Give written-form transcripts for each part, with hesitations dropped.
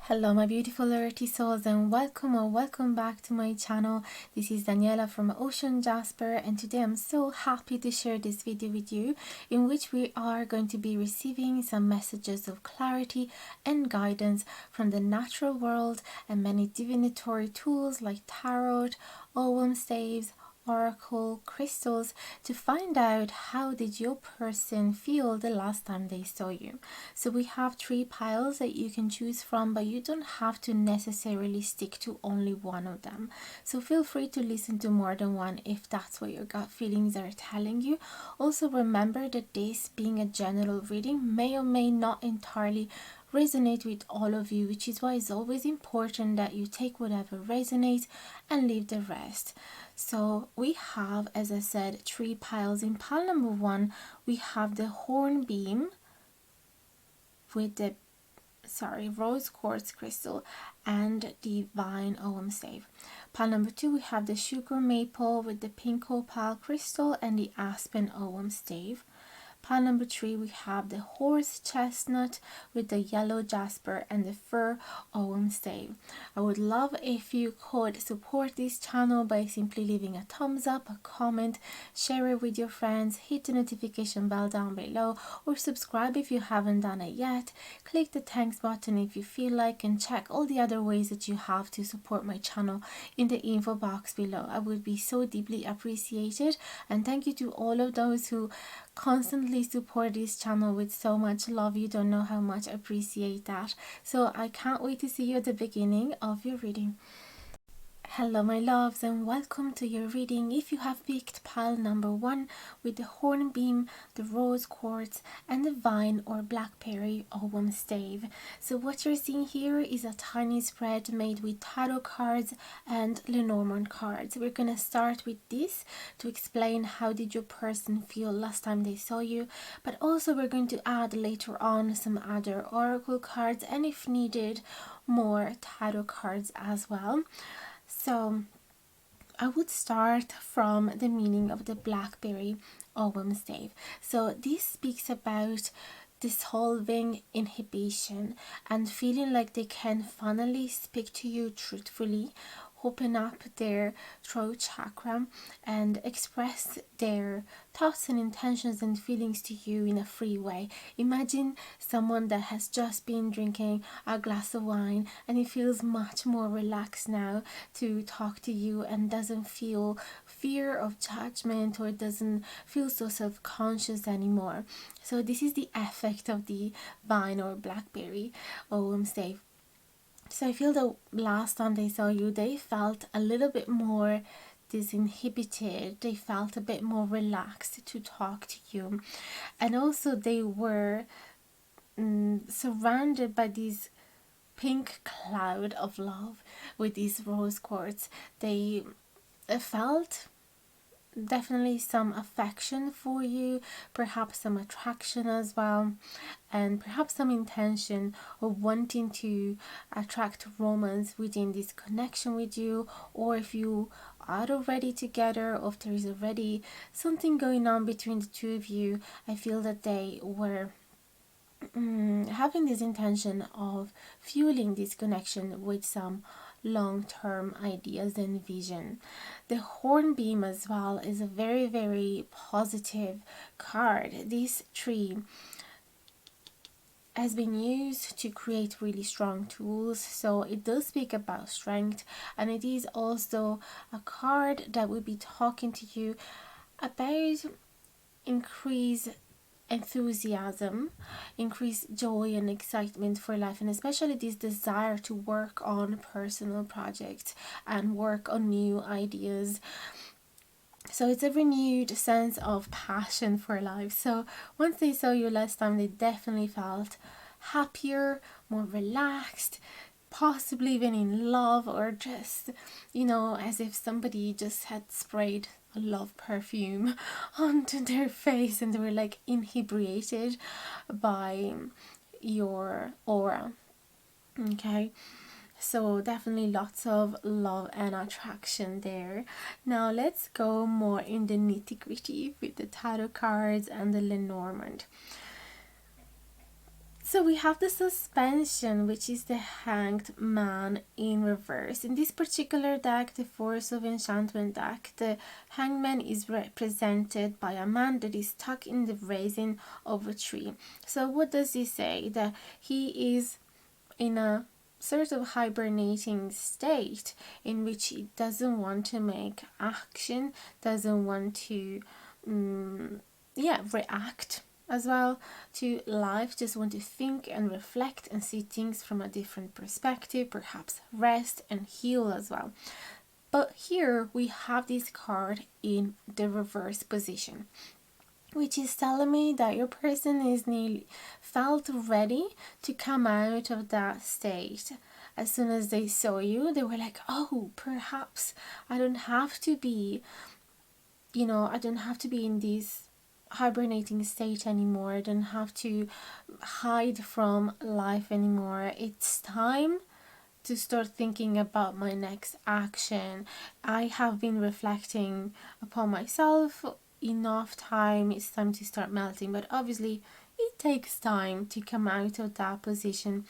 Hello my beautiful earthy souls, and welcome back to my channel. This is Daniela from Ocean Jasper, and today I'm so happy to share this video with you, in which we are going to be receiving some messages of clarity and guidance from the natural world and many divinatory tools like tarot, ogham staves, oracle crystals, to find out how did your person feel the last time they saw you. So we have 3 piles that you can choose from, but you don't have to necessarily stick to only one of them. So feel free to listen to more than one if that's what your gut feelings are telling you. Also remember that this being a general reading may or may not entirely resonate with all of you, which is why it's always important that you take whatever resonates and leave the rest. So we have, as I said, 3 piles. In pile number 1 we have the hornbeam with the rose quartz crystal and the vine ogham stave. Pile number 2 we have the sugar maple with the pink opal crystal and the aspen ogham stave. Pile number 3 we have the horse chestnut with the yellow jasper and the fir ogham stave. I would love if you could support this channel by simply leaving a thumbs up, a comment, share it with your friends, hit the notification bell down below, or subscribe if you haven't done it yet. Click the thanks button if you feel like, and check all the other ways that you have to support my channel in the info box below. I would be so deeply appreciated, and thank you to all of those who constantly support this channel with so much love. You don't know how much I appreciate that. So I can't wait to see you at the beginning of your reading. Hello my loves, and welcome to your reading. If you have picked pile number 1 with the hornbeam, the rose quartz and the vine or blackberry ogham stave, so what you're seeing here is a tiny spread made with tarot cards and Lenormand cards. We're gonna start with this to explain how did your person feel last time they saw you, but also we're going to add later on some other oracle cards, and if needed, more tarot cards as well. So I would start from the meaning of the blackberry ogham stave. So this speaks about dissolving inhibition and feeling like they can finally speak to you truthfully, open up their throat chakra and express their thoughts and intentions and feelings to you in a free way. Imagine someone that has just been drinking a glass of wine and he feels much more relaxed now to talk to you and doesn't feel fear of judgment or doesn't feel so self-conscious anymore. So this is the effect of the vine or blackberry ogham stave. So I feel that last time they saw you, they felt a little bit more disinhibited. They felt a bit more relaxed to talk to you. And also they were surrounded by this pink cloud of love with these rose quartz. They felt definitely some affection for you, perhaps some attraction as well, and perhaps some intention of wanting to attract romance within this connection with you, or if you are already together, or if there is already something going on between the two of you. I feel that they were having this intention of fueling this connection with some long-term ideas and vision. The hornbeam as well is a very positive card. This tree has been used to create really strong tools, so it does speak about strength, and it is also a card that will be talking to you about increased enthusiasm, increased joy and excitement for life, and especially this desire to work on personal projects and work on new ideas. So it's a renewed sense of passion for life. So once they saw you last time, they definitely felt happier, more relaxed, possibly even in love, or just, as if somebody just had sprayed a love perfume onto their face and they were like inebriated by your aura. Okay, so definitely lots of love and attraction there. Now let's go more in the nitty-gritty with the tarot cards and the Lenormand. So we have the suspension, which is the hanged man in reverse. In this particular deck, the Force of Enchantment deck, the hanged man is represented by a man that is stuck in the resin of a tree. So what does he say? That he is in a sort of hibernating state in which he doesn't want to make action, doesn't want to react as well to life, just want to think and reflect and see things from a different perspective, perhaps rest and heal as well. But here we have this card in the reverse position, which is telling me that your person is nearly felt ready to come out of that state. As soon as they saw you, they were like, oh, perhaps I don't have to be, I don't have to be in this hibernating state anymore. I don't have to hide from life anymore. It's time to start thinking about my next action. I have been reflecting upon myself enough time. It's time to start melting, but obviously it takes time to come out of that position.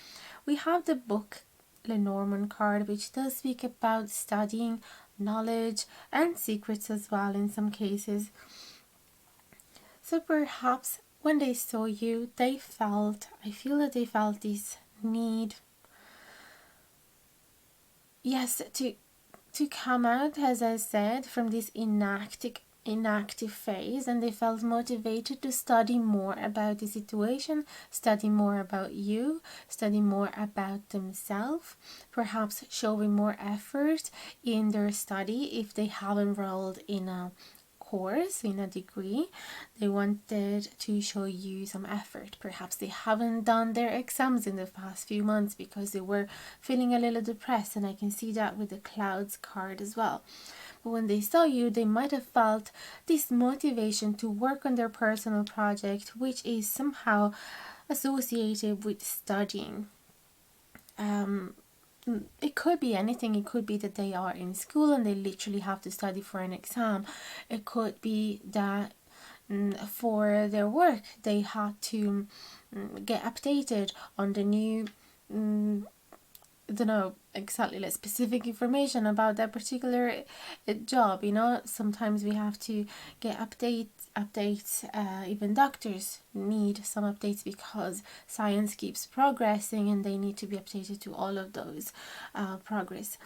We have the book Lenormand card, which does speak about studying knowledge and secrets as well in some cases. So perhaps when they saw you, I feel that they felt this need, yes, to come out, as I said, from this inactive phase, and they felt motivated to study more about the situation, study more about you, study more about themselves, perhaps showing more effort in their study if they have enrolled in a course, in a degree. They wanted to show you some effort. Perhaps they haven't done their exams in the past few months because they were feeling a little depressed, and I can see that with the clouds card as well. But when they saw you, they might have felt this motivation to work on their personal project, which is somehow associated with studying. It could be anything. It could be that they are in school and they literally have to study for an exam. It could be that for their work they had to get updated on the new I don't know exactly like specific information about that particular job. Sometimes we have to get updates. Even doctors need some updates because science keeps progressing and they need to be updated to all of those progress.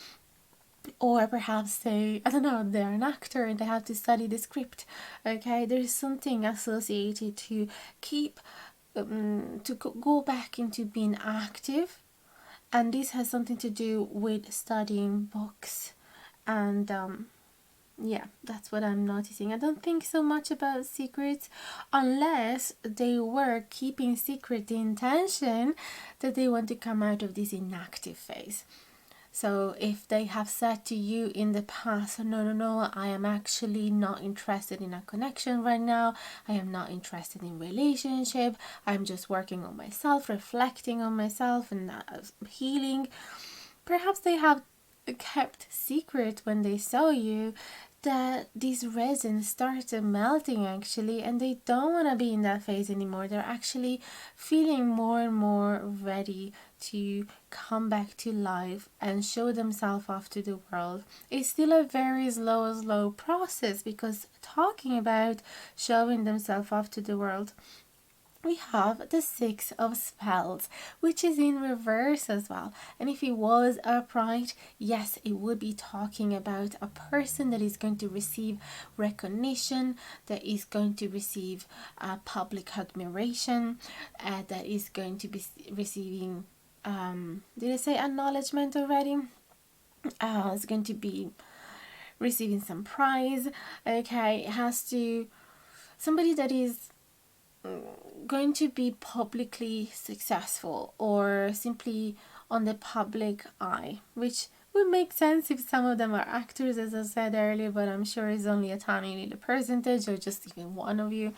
Or perhaps they're an actor and they have to study the script. Okay, there's something associated to keep to go back into being active, and this has something to do with studying books. And that's what I'm noticing. I don't think so much about secrets, unless they were keeping secret the intention that they want to come out of this inactive phase. So if they have said to you in the past, no, I am actually not interested in a connection right now. I am not interested in relationship. I'm just working on myself, reflecting on myself and healing. Perhaps they have kept secret when they saw you that this resin started melting actually, and they don't want to be in that phase anymore. They're actually feeling more and more ready to come back to life and show themselves off to the world. It's still a very slow process, because talking about showing themselves off to the world, we have the Six of Spells, which is in reverse as well. And if it was upright, yes, it would be talking about a person that is going to receive recognition, that is going to receive public admiration, that is going to be receiving, did I say acknowledgement already? It's going to be receiving some prize. Okay, it has to, somebody that is going to be publicly successful or simply on the public eye, which would make sense if some of them are actors, as I said earlier, but I'm sure it's only a tiny little percentage, or just even one of you.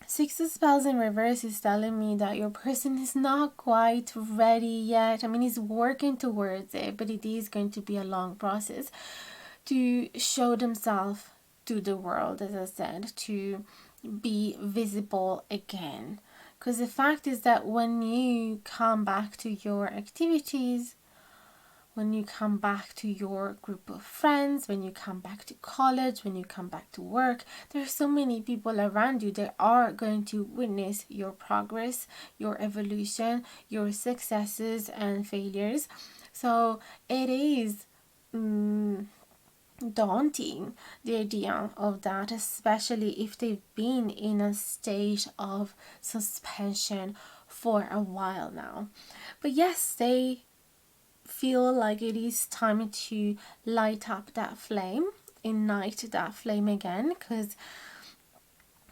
Six of Spells in reverse is telling me that your person is not quite ready yet. I mean, he's working towards it, but it is going to be a long process to show themselves to the world, as I said, to be visible again, Because the fact is that when you come back to your activities, when you come back to your group of friends, when you come back to college, when you come back to work, there are so many people around you that are going to witness your progress, your evolution, your successes and failures. So it is daunting, the idea of that, especially if they've been in a state of suspension for a while now. But yes, they feel like it is time to light up that flame, ignite that flame again, because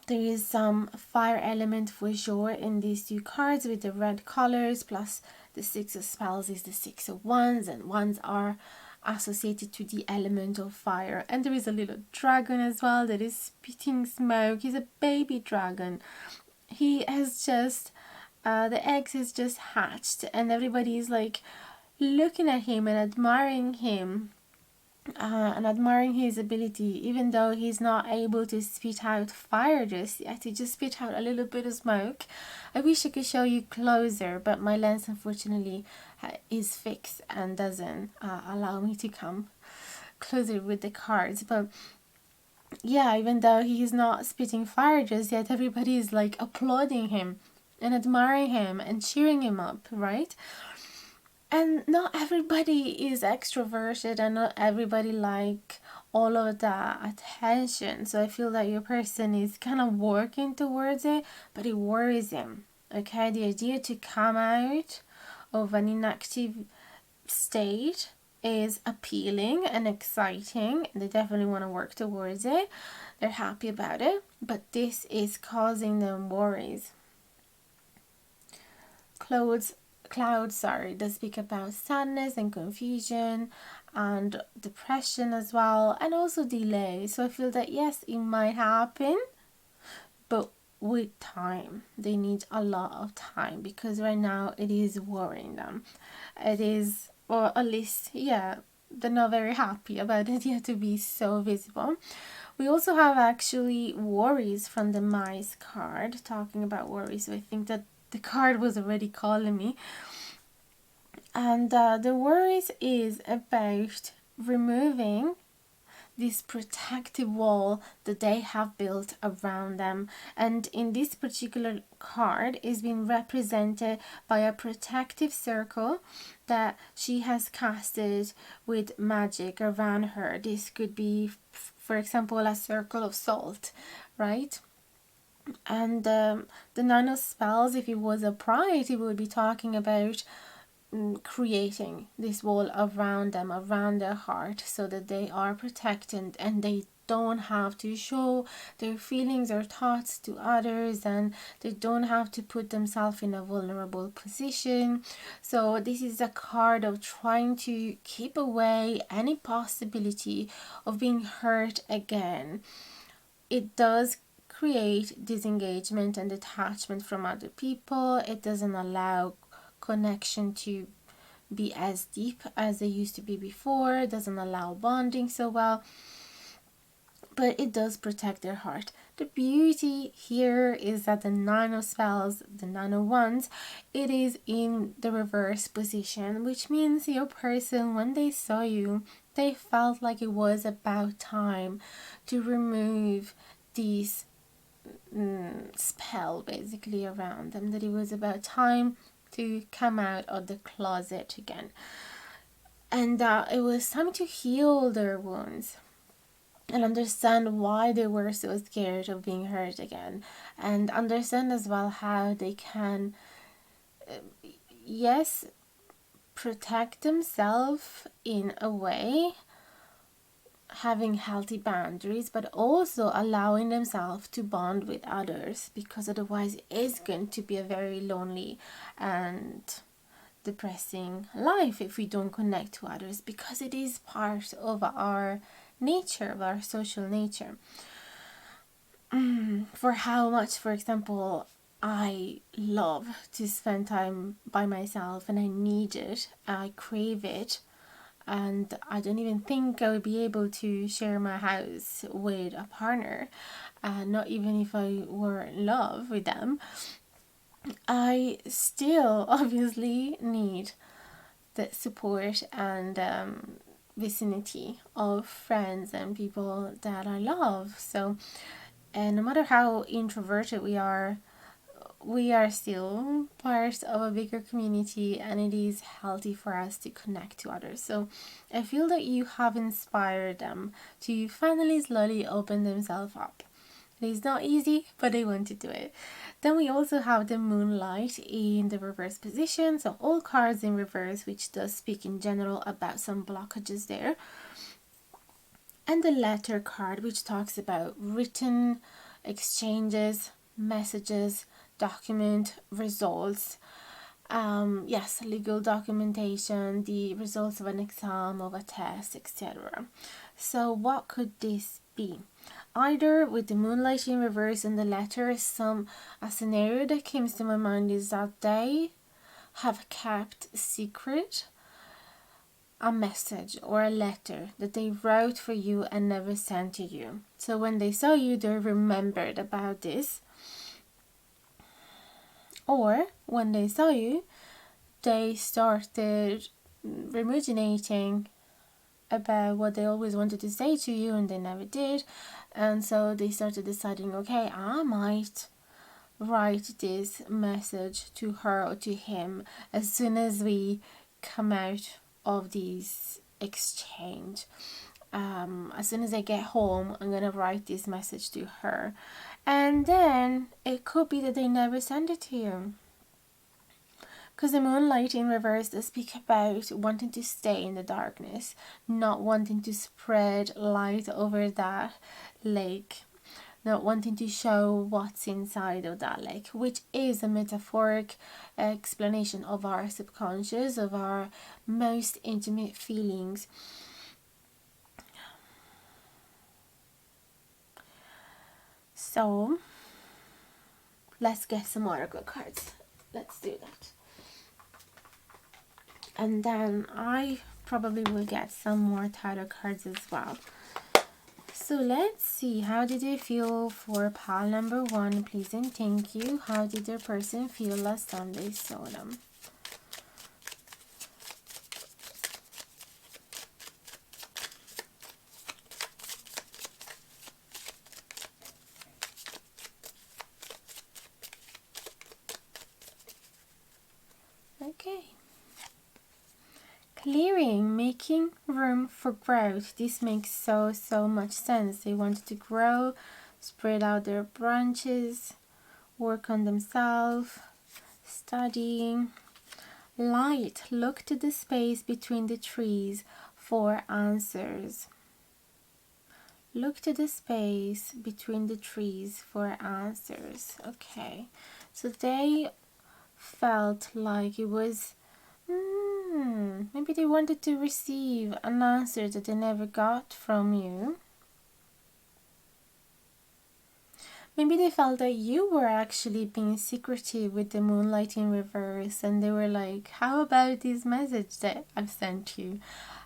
there is some fire element for sure in these two cards with the red colors, plus the Six of Spells is the Six of Wands, and wands are associated to the element of fire. And there is a little dragon as well that is spitting smoke. He's a baby dragon. He has just the eggs has just hatched, and everybody is like looking at him and admiring him, and admiring his ability, even though he's not able to spit out fire just yet. He just spit out a little bit of smoke. I wish I could show you closer, but my lens unfortunately is fixed and doesn't allow me to come closer with the cards. But yeah, even though he's not spitting fire just yet, everybody is like applauding him and admiring him and cheering him up, right? And not everybody is extroverted, and not everybody like all of that attention. So I feel that your person is kind of working towards it, but it worries him. Okay, the idea to come out of an inactive state is appealing and exciting. They definitely want to work towards it. They're happy about it, but this is causing them worries. Clouds does speak about sadness and confusion and depression as well, and also delay. So I feel that yes, it might happen, but with time. They need a lot of time, because right now it is worrying them. It is, or at least, yeah, they're not very happy about it yet to be so visible. We also have actually worries from the mice card, talking about worries. So I think that the card was already calling me. And the worries is about removing this protective wall that they have built around them. And in this particular card is being represented by a protective circle that she has casted with magic around her. This could be, for example, a circle of salt, right? And the Nine of Spells, if it was a pride, it would be talking about creating this wall around them, around their heart, so that they are protected and they don't have to show their feelings or thoughts to others, and they don't have to put themselves in a vulnerable position. So this is a card of trying to keep away any possibility of being hurt again. It does create disengagement and detachment from other people. It doesn't allow connection to be as deep as they used to be before. It doesn't allow bonding so well, but it does protect their heart. The beauty here is that the Nine of Spells, the Nine of Wands, it is in the reverse position, which means your person, when they saw you, they felt like it was about time to remove these spell basically around them, that it was about time to come out of the closet again, and it was time to heal their wounds and understand why they were so scared of being hurt again, and understand as well how they can yes, protect themselves in a way, having healthy boundaries, but also allowing themselves to bond with others, because otherwise it is going to be a very lonely and depressing life if we don't connect to others, because it is part of our nature, of our social nature. For how much, for example, I love to spend time by myself, and I need it, I crave it, and I don't even think I would be able to share my house with a partner, not even if I were in love with them. I still obviously need the support and vicinity of friends and people that I love. So, and no matter how introverted we are still part of a bigger community, and it is healthy for us to connect to others. So I feel that you have inspired them to finally slowly open themselves up. It is not easy, but they want to do it. Then we also have the moonlight in the reverse position. So all cards in reverse, which does speak in general about some blockages there. And the letter card, which talks about written exchanges, messages, document, results. Yes, legal documentation, the results of an exam, of a test, etc. So what could this be? Either with the moonlight in reverse and the letter, a scenario that comes to my mind is that they have kept secret a message or a letter that they wrote for you and never sent to you. So when they saw you, they remembered about this. Or when they saw you, they started ruminating about what they always wanted to say to you and they never did. And so they started deciding, okay, I might write this message to her or to him as soon as we come out of this exchange. As soon as I get home, I'm gonna write this message to her. And then it could be that they never send it to you. Because the moonlight in reverse does speak about wanting to stay in the darkness, not wanting to spread light over that lake, not wanting to show what's inside of that lake, which is a metaphoric explanation of our subconscious, of our most intimate feelings. So, let's get some oracle cards. Let's do that. And then I probably will get some more tarot cards as well. So let's see, how did they feel for pile number 1, please and thank you. How did their person feel last time they saw them? Okay. Clearing, making room for growth. This makes so much sense. They wanted to grow, spread out their branches, work on themselves, studying. Light, look to the space between the trees for answers. Look to the space between the trees for answers. Okay, so they felt like it was maybe they wanted to receive an answer that they never got from you. Maybe they felt that you were actually being secretive with the moonlight in reverse, and they were like, how about this message that I've sent you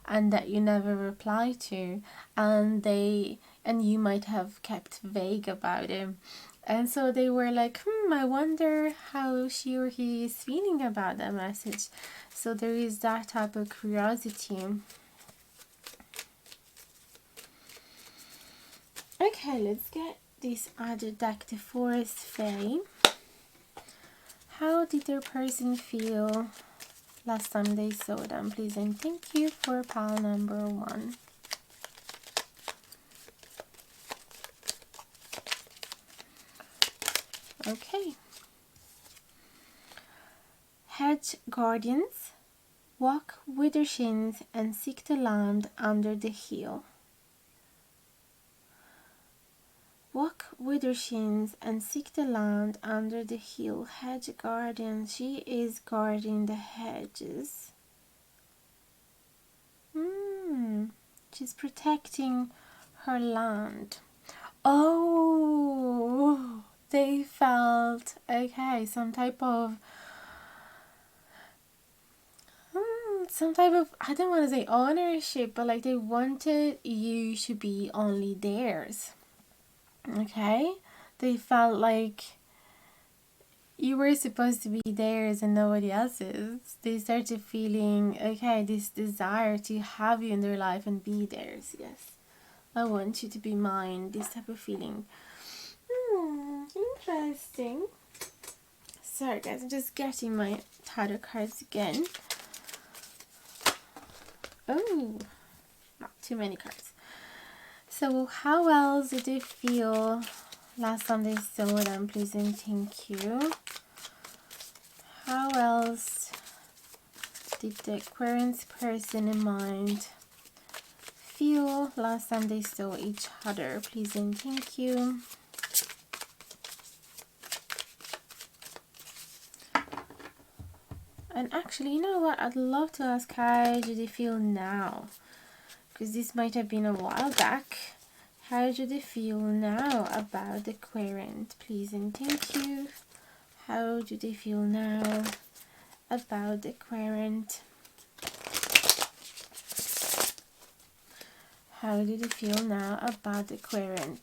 and that you never replied to? And you might have kept vague about it. And so they were like, I wonder how she or he is feeling about that message. So there is that type of curiosity. Okay, let's get this other deck, the Forest Fae. How did their person feel last time they saw them, please and thank you for pile number 1. Okay. Hedge guardians, walk with their shins and seek the land under the heel. Walk with her shins and seek the land under the hill. Hedge guardian, she is guarding the hedges. She's protecting her land. Oh, they felt, okay, some type of, I don't want to say ownership, but like they wanted you to be only theirs. Okay, they felt like you were supposed to be theirs and nobody else's. They started feeling, okay, this desire to have you in their life and be theirs. Yes, I want you to be mine. This type of feeling. Interesting. Sorry guys, I'm just getting my tarot cards again. Oh, not too many cards. So how else did they feel last time they saw them, please and thank you? How else did the Aquarius person in mind feel last time they saw each other, please and thank you? And actually, you know what? I'd love to ask, how do they feel now? Because this might have been a while back. How do they feel now about the Aquarius, please and thank you? How do they feel now about the Aquarius? How do they feel now about the Aquarius?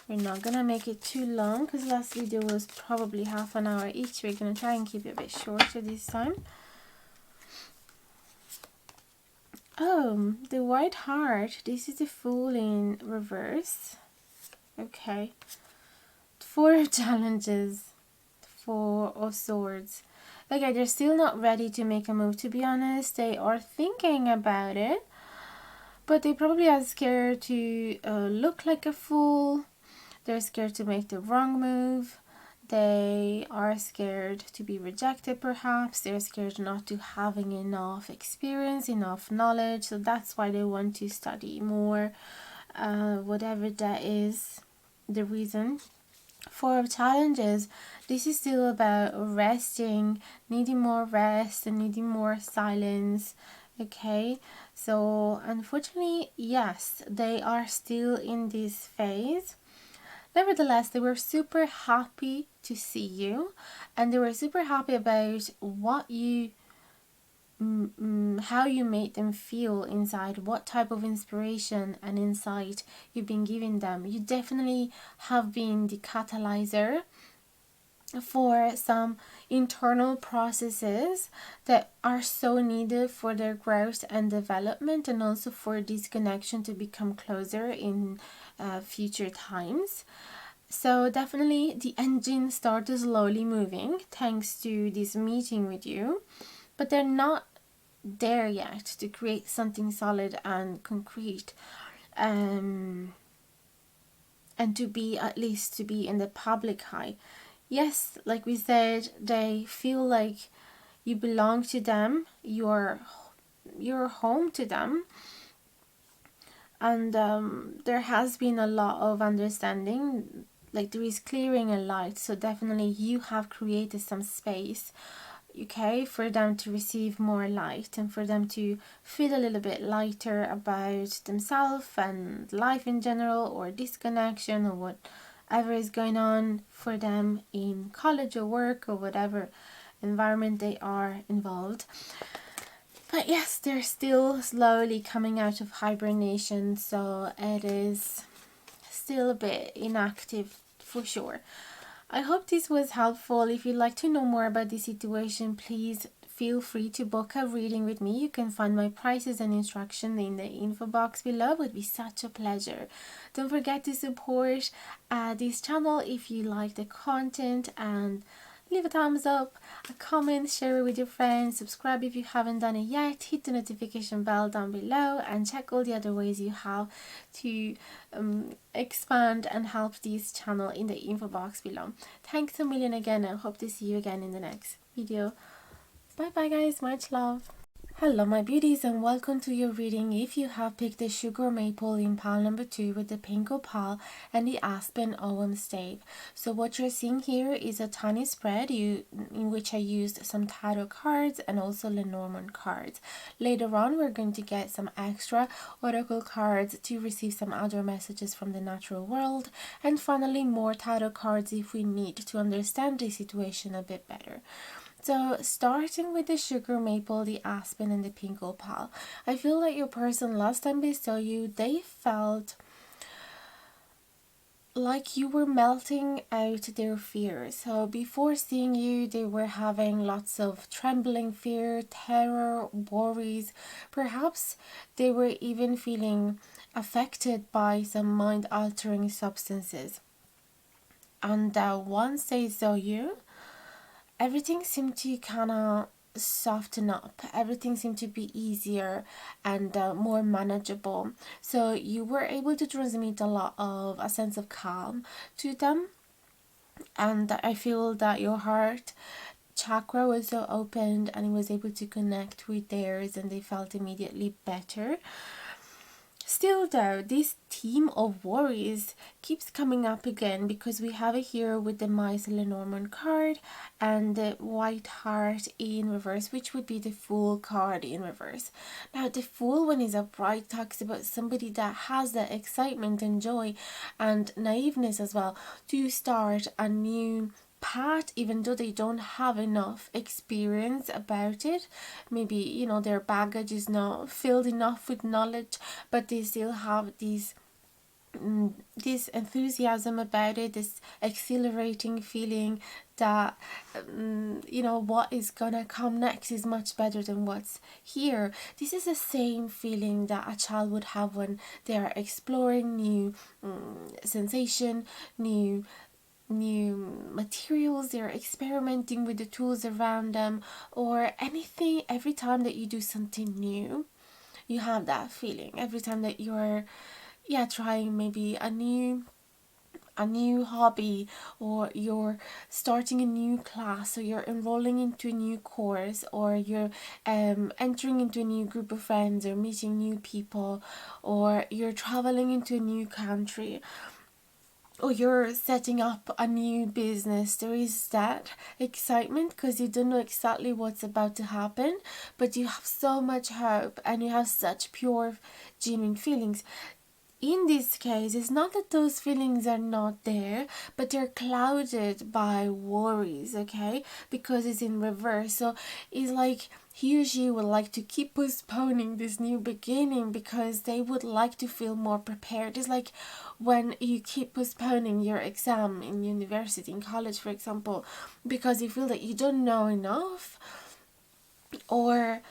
We're not gonna make it too long because last video was probably half an hour each. We're gonna try and keep it a bit shorter this time. Oh, the White Heart. This is the Fool in reverse. Okay. 4 of Challenges. 4 of Swords. Okay, they're still not ready to make a move, to be honest. They are thinking about it, but they probably are scared to look like a fool. They're scared to make the wrong move. They are scared to be rejected, perhaps. They're scared not to having enough experience, enough knowledge. So that's why they want to study more, whatever that is, the reason. 4 of Challenges. This is still about resting, needing more rest and needing more silence. Okay, so unfortunately, yes, they are still in this phase. Nevertheless, they were super happy to see you, and they were super happy about what you, how you made them feel inside, what type of inspiration and insight you've been giving them. You definitely have been the catalyzer for some internal processes that are so needed for their growth and development, and also for this connection to become closer in future times. So definitely the engine started slowly moving thanks to this meeting with you, but they're not there yet to create something solid and concrete, and to be, at least to be in the public eye. Yes, like we said, they feel like you belong to them, you're home to them, and there has been a lot of understanding, like there is clearing a light. So definitely you have created some space, okay, for them to receive more light and for them to feel a little bit lighter about themselves and life in general, or disconnection, or whatever is going on for them in college or work or whatever environment they are involved. But yes, they're still slowly coming out of hibernation, so it is still a bit inactive for sure. I hope this was helpful. If you'd like to know more about this situation, please feel free to book a reading with me. You can find my prices and instructions in the info box below. It would be such a pleasure. Don't forget to support this channel if you like the content, and leave a thumbs up, a comment, share it with your friends, subscribe if you haven't done it yet, hit the notification bell down below, and check all the other ways you have to expand and help this channel in the info box below. Thanks a million again, and hope to see you again in the next video. Bye bye guys, much love. Hello my beauties, and welcome to your reading. If you have picked the Sugar Maple in pile number 2 with the pink opal and the Aspen OM stave. So what you're seeing here is a tiny spread in which I used some tarot cards and also Lenormand cards. Later on we're going to get some extra oracle cards to receive some other messages from the natural world, and finally more tarot cards if we need to understand the situation a bit better. So starting with the Sugar Maple, the Aspen, and the pink opal, I feel like your person, last time they saw you, they felt like you were melting out their fear. So before seeing you, they were having lots of trembling fear, terror, worries. Perhaps they were even feeling affected by some mind altering substances. And once they saw you, everything seemed to kind of soften up. Everything seemed to be easier and more manageable. So you were able to transmit a lot of a sense of calm to them. And I feel that your heart chakra was so opened and it was able to connect with theirs, and they felt immediately better. Still though, this theme of worries keeps coming up again, because we have it here with the Mice Lenormand card and the White Heart in reverse, which would be the Fool card in reverse. Now the Fool, when he's upright, talks about somebody that has the excitement and joy and naiveness as well to start a new path, even though they don't have enough experience about it. Maybe, you know, their baggage is not filled enough with knowledge, but they still have this enthusiasm about it, this exhilarating feeling that you know, what is gonna come next is much better than what's here. This is the same feeling that a child would have when they are exploring new sensation, new materials, they're experimenting with the tools around them, or anything. Every time that you do something new, you have that feeling. Every time that you're trying maybe a new hobby, or you're starting a new class, or you're enrolling into a new course, or you're entering into a new group of friends, or meeting new people, or you're traveling into a new country, or you're setting up a new business. There is that excitement because you don't know exactly what's about to happen, but you have so much hope and you have such pure, genuine feelings. In this case, it's not that those feelings are not there, but they're clouded by worries, okay? Because it's in reverse. So it's like he or she would like to keep postponing this new beginning because they would like to feel more prepared. It's like when you keep postponing your exam in university, in college, for example, because you feel that you don't know enough, or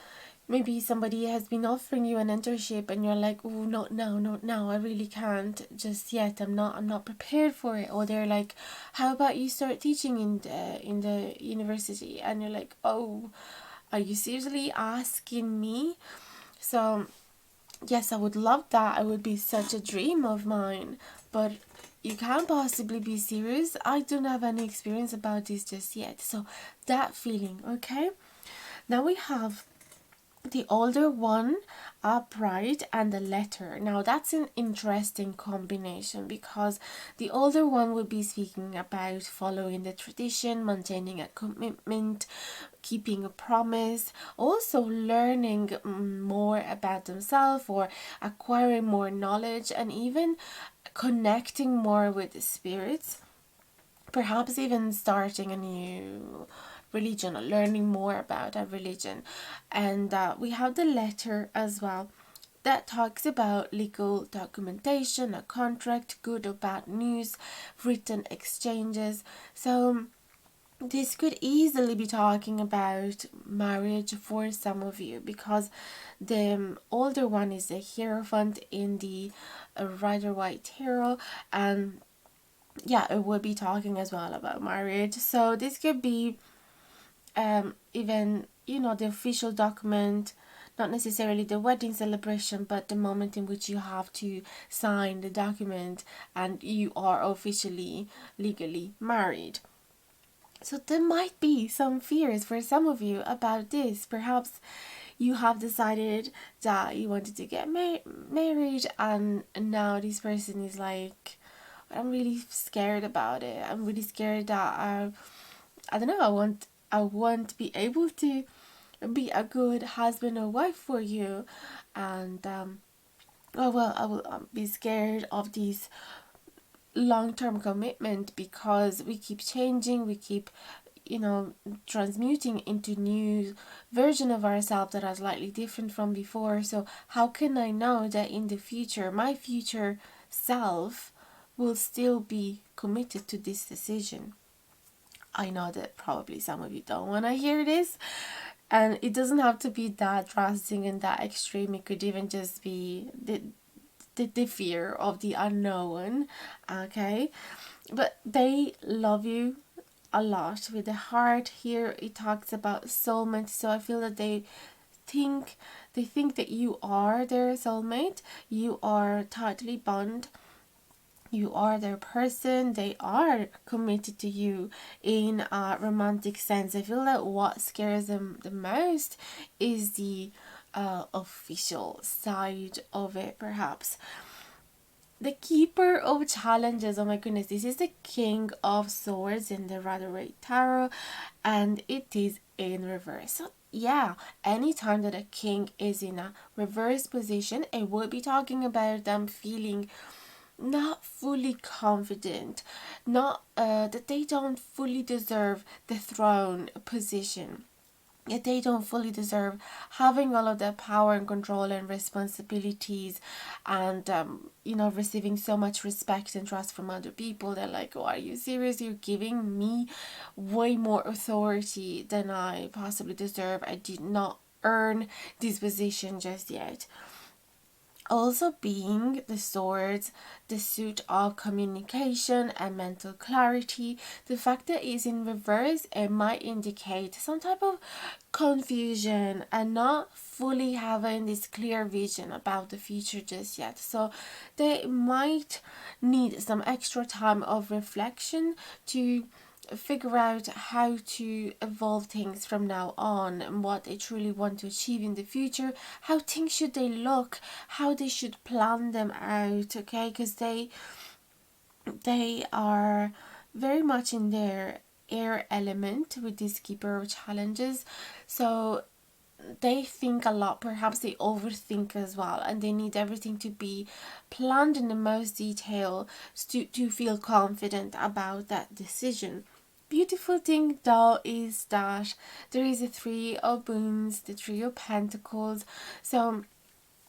maybe somebody has been offering you an internship and you're like, oh, not now, not now, I really can't just yet, I'm not prepared for it. Or they're like, how about you start teaching in the university, and you're like, oh, are you seriously asking me? So yes, I would love that. It would be such a dream of mine, but you can't possibly be serious. I don't have any experience about this just yet. So that feeling, okay? Now we have the older one upright and the letter. Now that's an interesting combination, because the older one will be speaking about following the tradition, maintaining a commitment, keeping a promise, also learning more about themselves, or acquiring more knowledge, and even connecting more with the spirits, perhaps even starting a new religion, or learning more about a religion. And we have the letter as well, that talks about legal documentation, a contract, good or bad news, written exchanges. So this could easily be talking about marriage for some of you, because the older one is the Hierophant in the Rider White Tarot, and yeah, it would be talking as well about marriage. So this could be even, you know, the official document, not necessarily the wedding celebration, but the moment in which you have to sign the document and you are officially legally married. So there might be some fears for some of you about this. Perhaps you have decided that you wanted to get married, and now this person is like, I'm really scared about it. I'm really scared that I don't know, I won't be able to be a good husband or wife for you, and oh well, I will be scared of this long-term commitment, because we keep changing, we keep, you know, transmuting into new version of ourselves that are slightly different from before. So how can I know that in the future my future self will still be committed to this decision. I know that probably some of you don't want to hear this, and it doesn't have to be that drastic and that extreme. It could even just be the fear of the unknown, okay? But they love you a lot with the heart. Here it talks about soulmate, so I feel that think they think that you are their soulmate. You are tightly bound, you are their person, they are committed to you in a romantic sense. I feel that what scares them the most is the official side of it, perhaps. The keeper of challenges, oh my goodness, this is the king of swords in the Rider-Waite tarot, and it is in reverse. So yeah, anytime that a king is in a reverse position, it will be talking about them feeling not fully confident, not that they don't fully deserve the throne position, yet they don't fully deserve having all of the power and control and responsibilities, and receiving so much respect and trust from other people. They're like, oh, are you serious? You're giving me way more authority than I possibly deserve. I did not earn this position just yet. Also, being the swords, the suit of communication and mental clarity, the fact that it's in reverse, it might indicate some type of confusion and not fully having this clear vision about the future just yet. So they might need some extra time of reflection to figure out how to evolve things from now on, and what they truly want to achieve in the future, how things should they look, how they should plan them out, okay? Because they are very much in their air element with this keeper of challenges, so they think a lot. Perhaps they overthink as well, and they need everything to be planned in the most detail to feel confident about that decision. Beautiful thing though is that there is a three of wands, the three of pentacles, so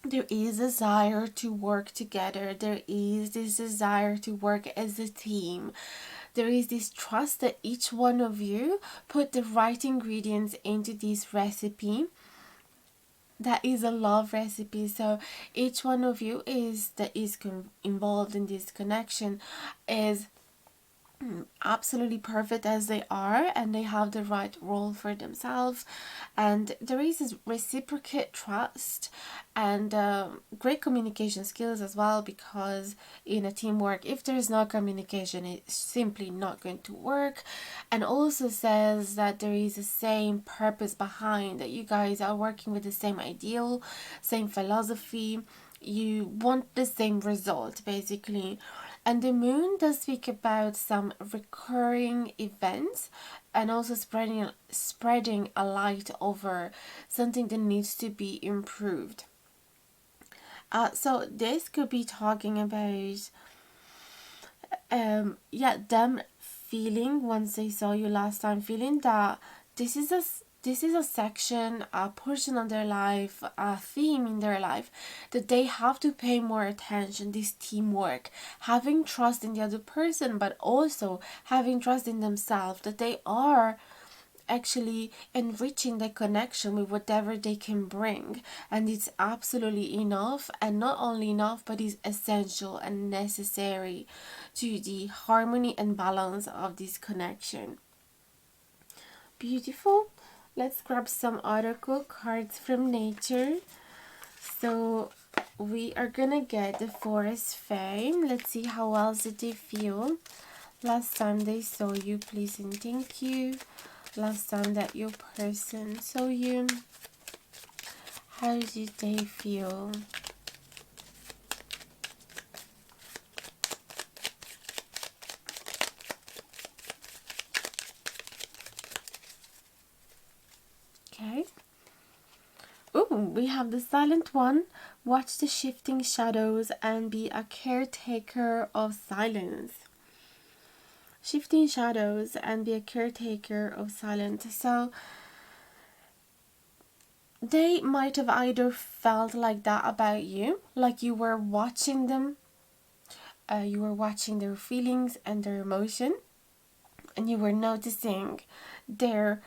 there is a desire to work together, there is this desire to work as a team, there is this trust that each one of you put the right ingredients into this recipe that is a love recipe. So each one of you is involved in this connection is absolutely perfect as they are, and they have the right role for themselves, and there is this reciprocate trust and great communication skills as well, because in a teamwork, if there's no communication, it's simply not going to work. And also says that there is the same purpose behind, that you guys are working with the same ideal, same philosophy, you want the same result basically. And the moon does speak about some recurring events, and also spreading a light over something that needs to be improved. So this could be talking about them feeling, once they saw you last time, feeling that this is a section, a portion of their life, a theme in their life that they have to pay more attention. This teamwork, having trust in the other person, but also having trust in themselves, that they are actually enriching the connection with whatever they can bring, and it's absolutely enough, and not only enough, but is essential and necessary to the harmony and balance of this connection. Beautiful. Let's grab some oracle cards from nature. So we are gonna get the forest fame. Let's see how else did they feel last time they saw you, please and thank you. Last time that your person saw you, how did they feel? Okay. Oh, we have the silent one. Watch the shifting shadows and be a caretaker of silence. Shifting shadows and be a caretaker of silence. So they might have either felt like that about you, like you were watching them, you were watching their feelings and their emotion, and you were noticing their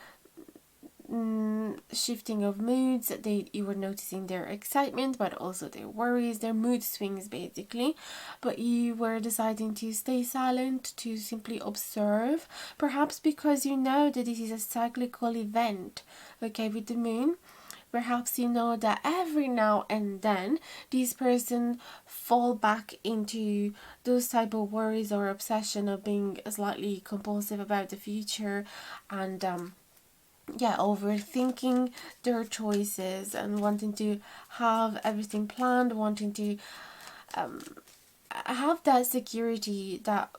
shifting of moods. You were noticing their excitement, but also their worries, their mood swings basically. But you were deciding to stay silent, to simply observe, perhaps because you know that this is a cyclical event, okay, with the moon. Perhaps you know that every now and then this person fall back into those type of worries or obsession of being slightly compulsive about the future, and overthinking their choices and wanting to have everything planned, wanting to have that security that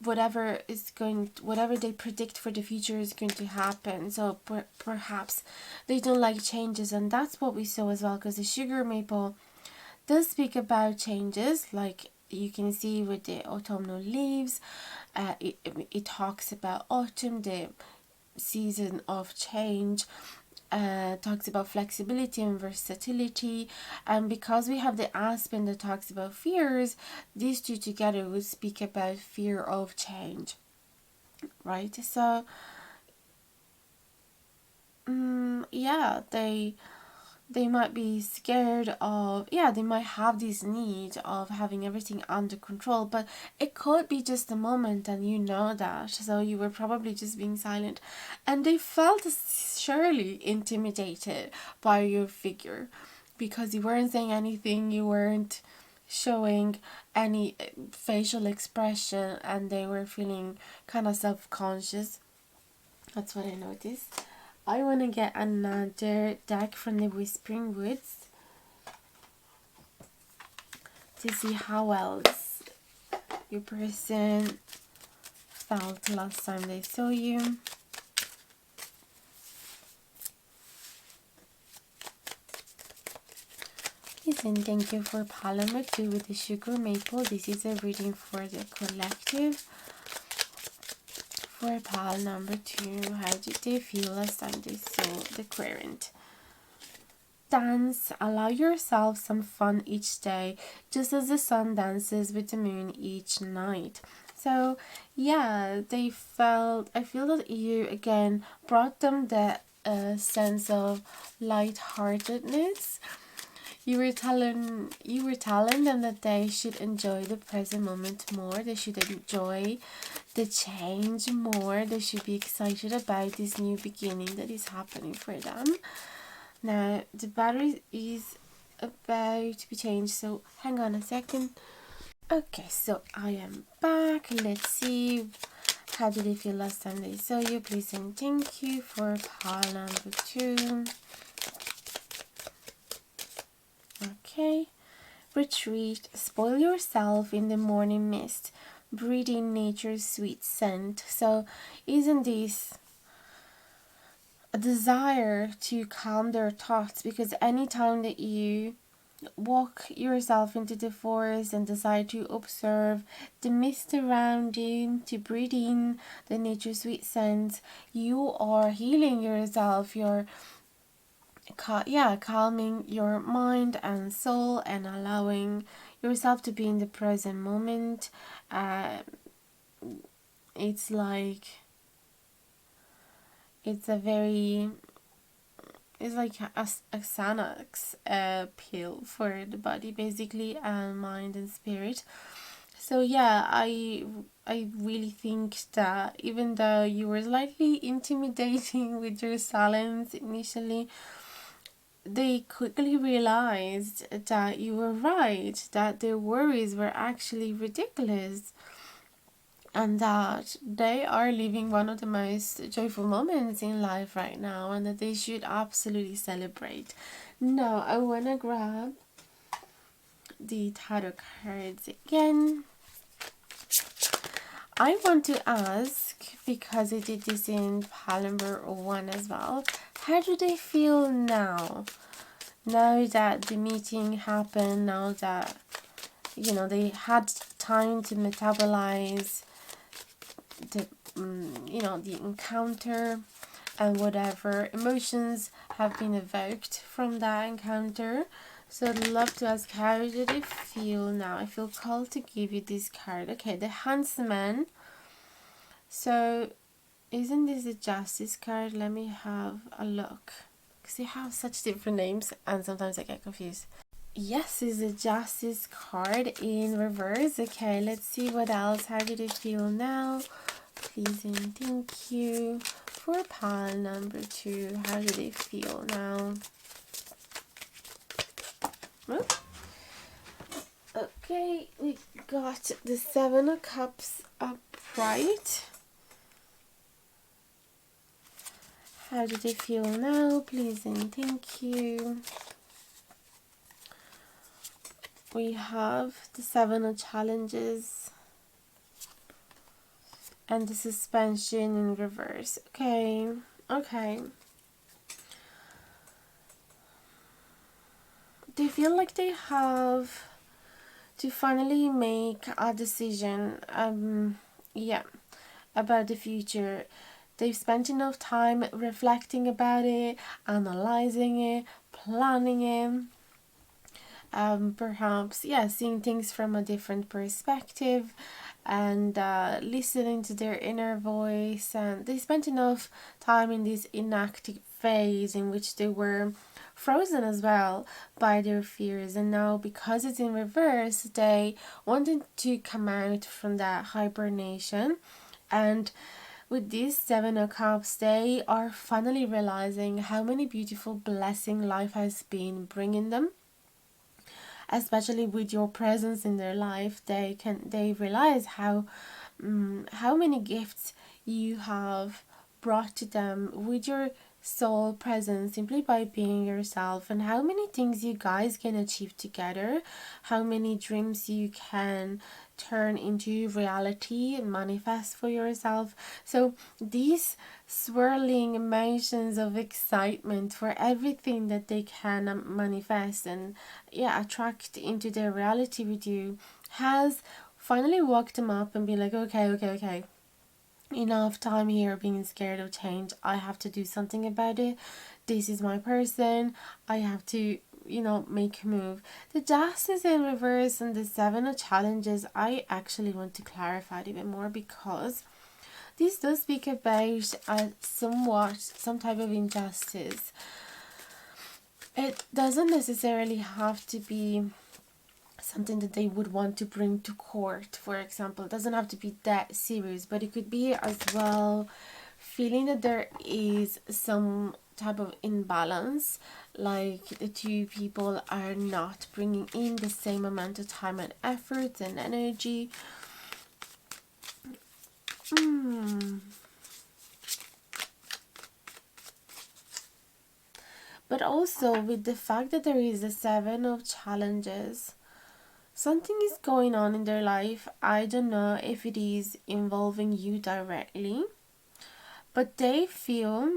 whatever they predict for the future is going to happen. So perhaps they don't like changes, and that's what we saw as well, because the sugar maple does speak about changes, like you can see with the autumnal leaves. It talks about autumn, the season of change. Talks about flexibility and versatility, and because we have the aspen that talks about fears, these two together would speak about fear of change, right? So they might be scared of, they might have this need of having everything under control, but it could be just a moment and you know that, so you were probably just being silent, and they felt surely intimidated by your figure because you weren't saying anything, you weren't showing any facial expression, and they were feeling kind of self-conscious. That's what I noticed. I want to get another deck from the Whispering Woods to see how else your person felt last time they saw you. Listen, thank you for pile number 2 with the sugar maple. This is a reading for the collective. For pile number 2, how did they feel last time they saw the querent? Dance, allow yourself some fun each day, just as the sun dances with the moon each night. So yeah, I feel that you again brought them the sense of lightheartedness. You were telling them that they should enjoy the present moment more. They should enjoy the change more. They should be excited about this new beginning that is happening for them. Now the battery is about to be changed, so hang on a second. Okay, so I am back. Let's see, how did they feel last time they saw you? Please and thank you for pile number 2. Okay. Retreat, spoil yourself in the morning mist, breathe in nature's sweet scent. So isn't this a desire to calm their thoughts? Because anytime that you walk yourself into the forest and decide to observe the mist around you, to breathe in the nature's sweet scent, you are healing yourself. You're calming your mind and soul and allowing yourself to be in the present moment. It's like a Xanax pill for the body basically, and mind and spirit. So yeah, I really think that even though you were slightly intimidating with your silence initially, they quickly realized that you were right, that their worries were actually ridiculous, and that they are living one of the most joyful moments in life right now, and that they should absolutely celebrate. Now, I want to grab the tarot cards again. I want to ask, because I did this in pile number 1 as well, how do they feel now? Now that the meeting happened, now that, they had time to metabolize the, the encounter, and whatever emotions have been evoked from that encounter. So I'd love to ask, how do they feel now? I feel called to give you this card. Okay, the Huntsman. So isn't this a Justice card? Let me have a look. Because they have such different names and sometimes I get confused. Yes, it's a Justice card in reverse. Okay, let's see what else. How do they feel now? Please and thank you. For pile number 2, how do they feel now? Oh. Okay, we got the 7 of Cups upright. How do they feel now? Please and thank you. We have the 7 of Challenges and the Suspension in reverse. Okay, okay. They feel like they have to finally make a decision, yeah, about the future. They've spent enough time reflecting about it, analyzing it, planning it, perhaps, yeah, seeing things from a different perspective, and listening to their inner voice. And they spent enough time in this inactive phase in which they were frozen as well by their fears, and now because it's in reverse, they wanted to come out from that hibernation. And with these 7 of Cups, they are finally realizing how many beautiful blessings life has been bringing them. Especially with your presence in their life, they realize how many gifts you have brought to them with your soul presence simply by being yourself, and how many things you guys can achieve together, how many dreams you can turn into reality and manifest for yourself. So these swirling emotions of excitement for everything that they can manifest and, yeah, attract into their reality with you has finally woke them up and be like, okay, enough time here being scared of change. I have to do something about it. This is my person. I have to, make a move. The Justice in reverse and the 7 of Challenges, I actually want to clarify it even more, because this does speak about some type of injustice. It doesn't necessarily have to be something that they would want to bring to court, for example. It doesn't have to be that serious, but it could be as well feeling that there is some type of imbalance, like the two people are not bringing in the same amount of time and effort and energy. But also with the fact that there is a 7 of Challenges, something is going on in their life. I don't know if it is involving you directly, but they feel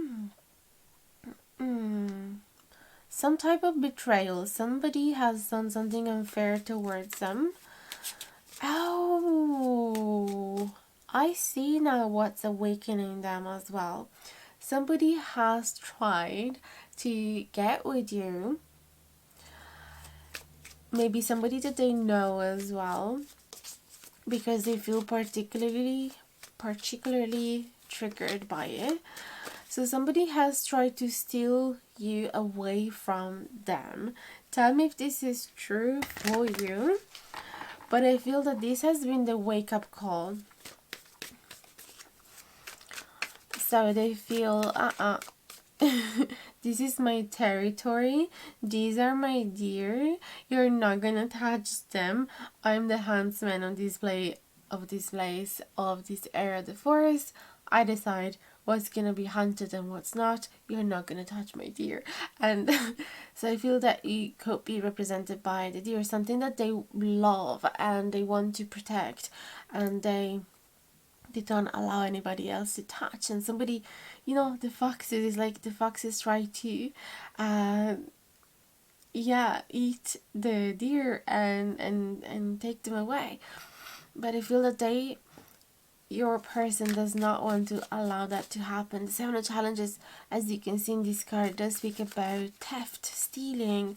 some type of betrayal. Somebody has done something unfair towards them. Oh, I see now what's awakening them as well. Somebody has tried to get with you. Maybe somebody that they know as well, because they feel particularly triggered by it. So somebody has tried to steal you away from them. Tell me if this is true for you. But I feel that this has been the wake-up call. So they feel, this is my territory. These are my deer. You're not gonna touch them. I'm the huntsman of this place, of this area of the forest. I decide what's gonna be hunted and what's not. You're not gonna touch my deer. And so I feel that it could be represented by the deer, something that they love and they want to protect, and they don't allow anybody else to touch. And somebody, the foxes try to eat the deer and take them away. But I feel that your person does not want to allow that to happen. The 7 of Challenges, as you can see in this card, does speak about theft, stealing,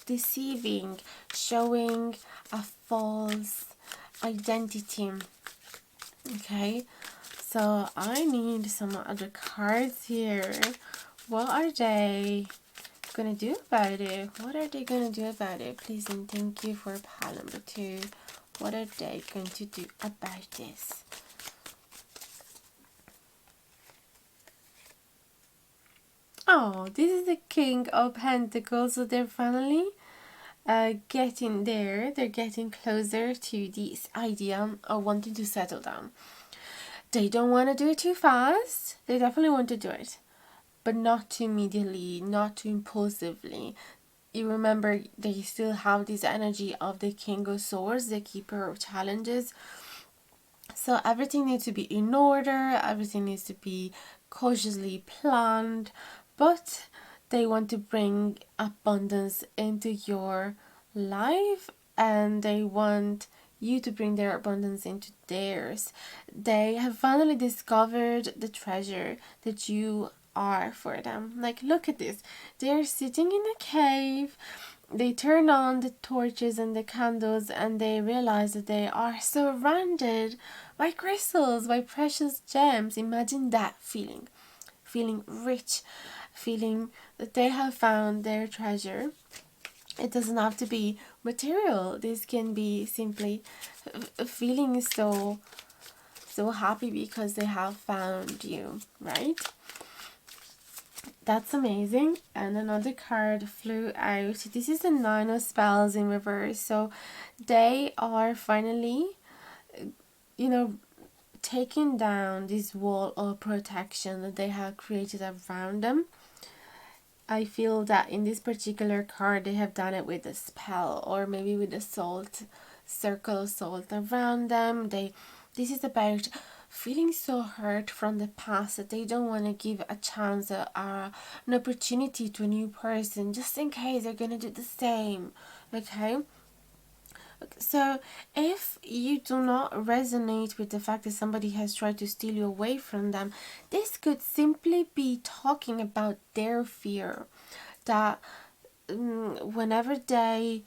deceiving, showing a false identity. Okay, so I need some other cards here. What are they gonna do about it? What are they gonna do about it? Please and thank you for pile number 2. What are they going to do about this? Oh, this is the King of Pentacles. So they're finally getting there. They're getting closer to this idea of wanting to settle down. They don't want to do it too fast. They definitely want to do it, but not too immediately, not too impulsively. You remember they still have this energy of the King of Swords, the Keeper of Challenges. So everything needs to be in order, everything needs to be cautiously planned, but they want to bring abundance into your life, and they want you to bring their abundance into theirs. They have finally discovered the treasure that you are for them. Like, look at this. They're sitting in a cave. They turn on the torches and the candles, and they realize that they are surrounded by crystals, by precious gems. Imagine that feeling. Feeling rich, feeling that they have found their treasure. It doesn't have to be material. This can be simply feeling so happy because they have found you, right? That's amazing. And another card flew out. This is the 9 of Spells in reverse. So they are finally, taking down this wall of protection that they have created around them. I feel that in this particular card they have done it with a spell, or maybe with a salt, circle of salt around them. This is about feeling so hurt from the past that they don't want to give a chance, an opportunity to a new person, just in case they're gonna do the same. Okay, so if you do not resonate with the fact that somebody has tried to steal you away from them, this could simply be talking about their fear that whenever they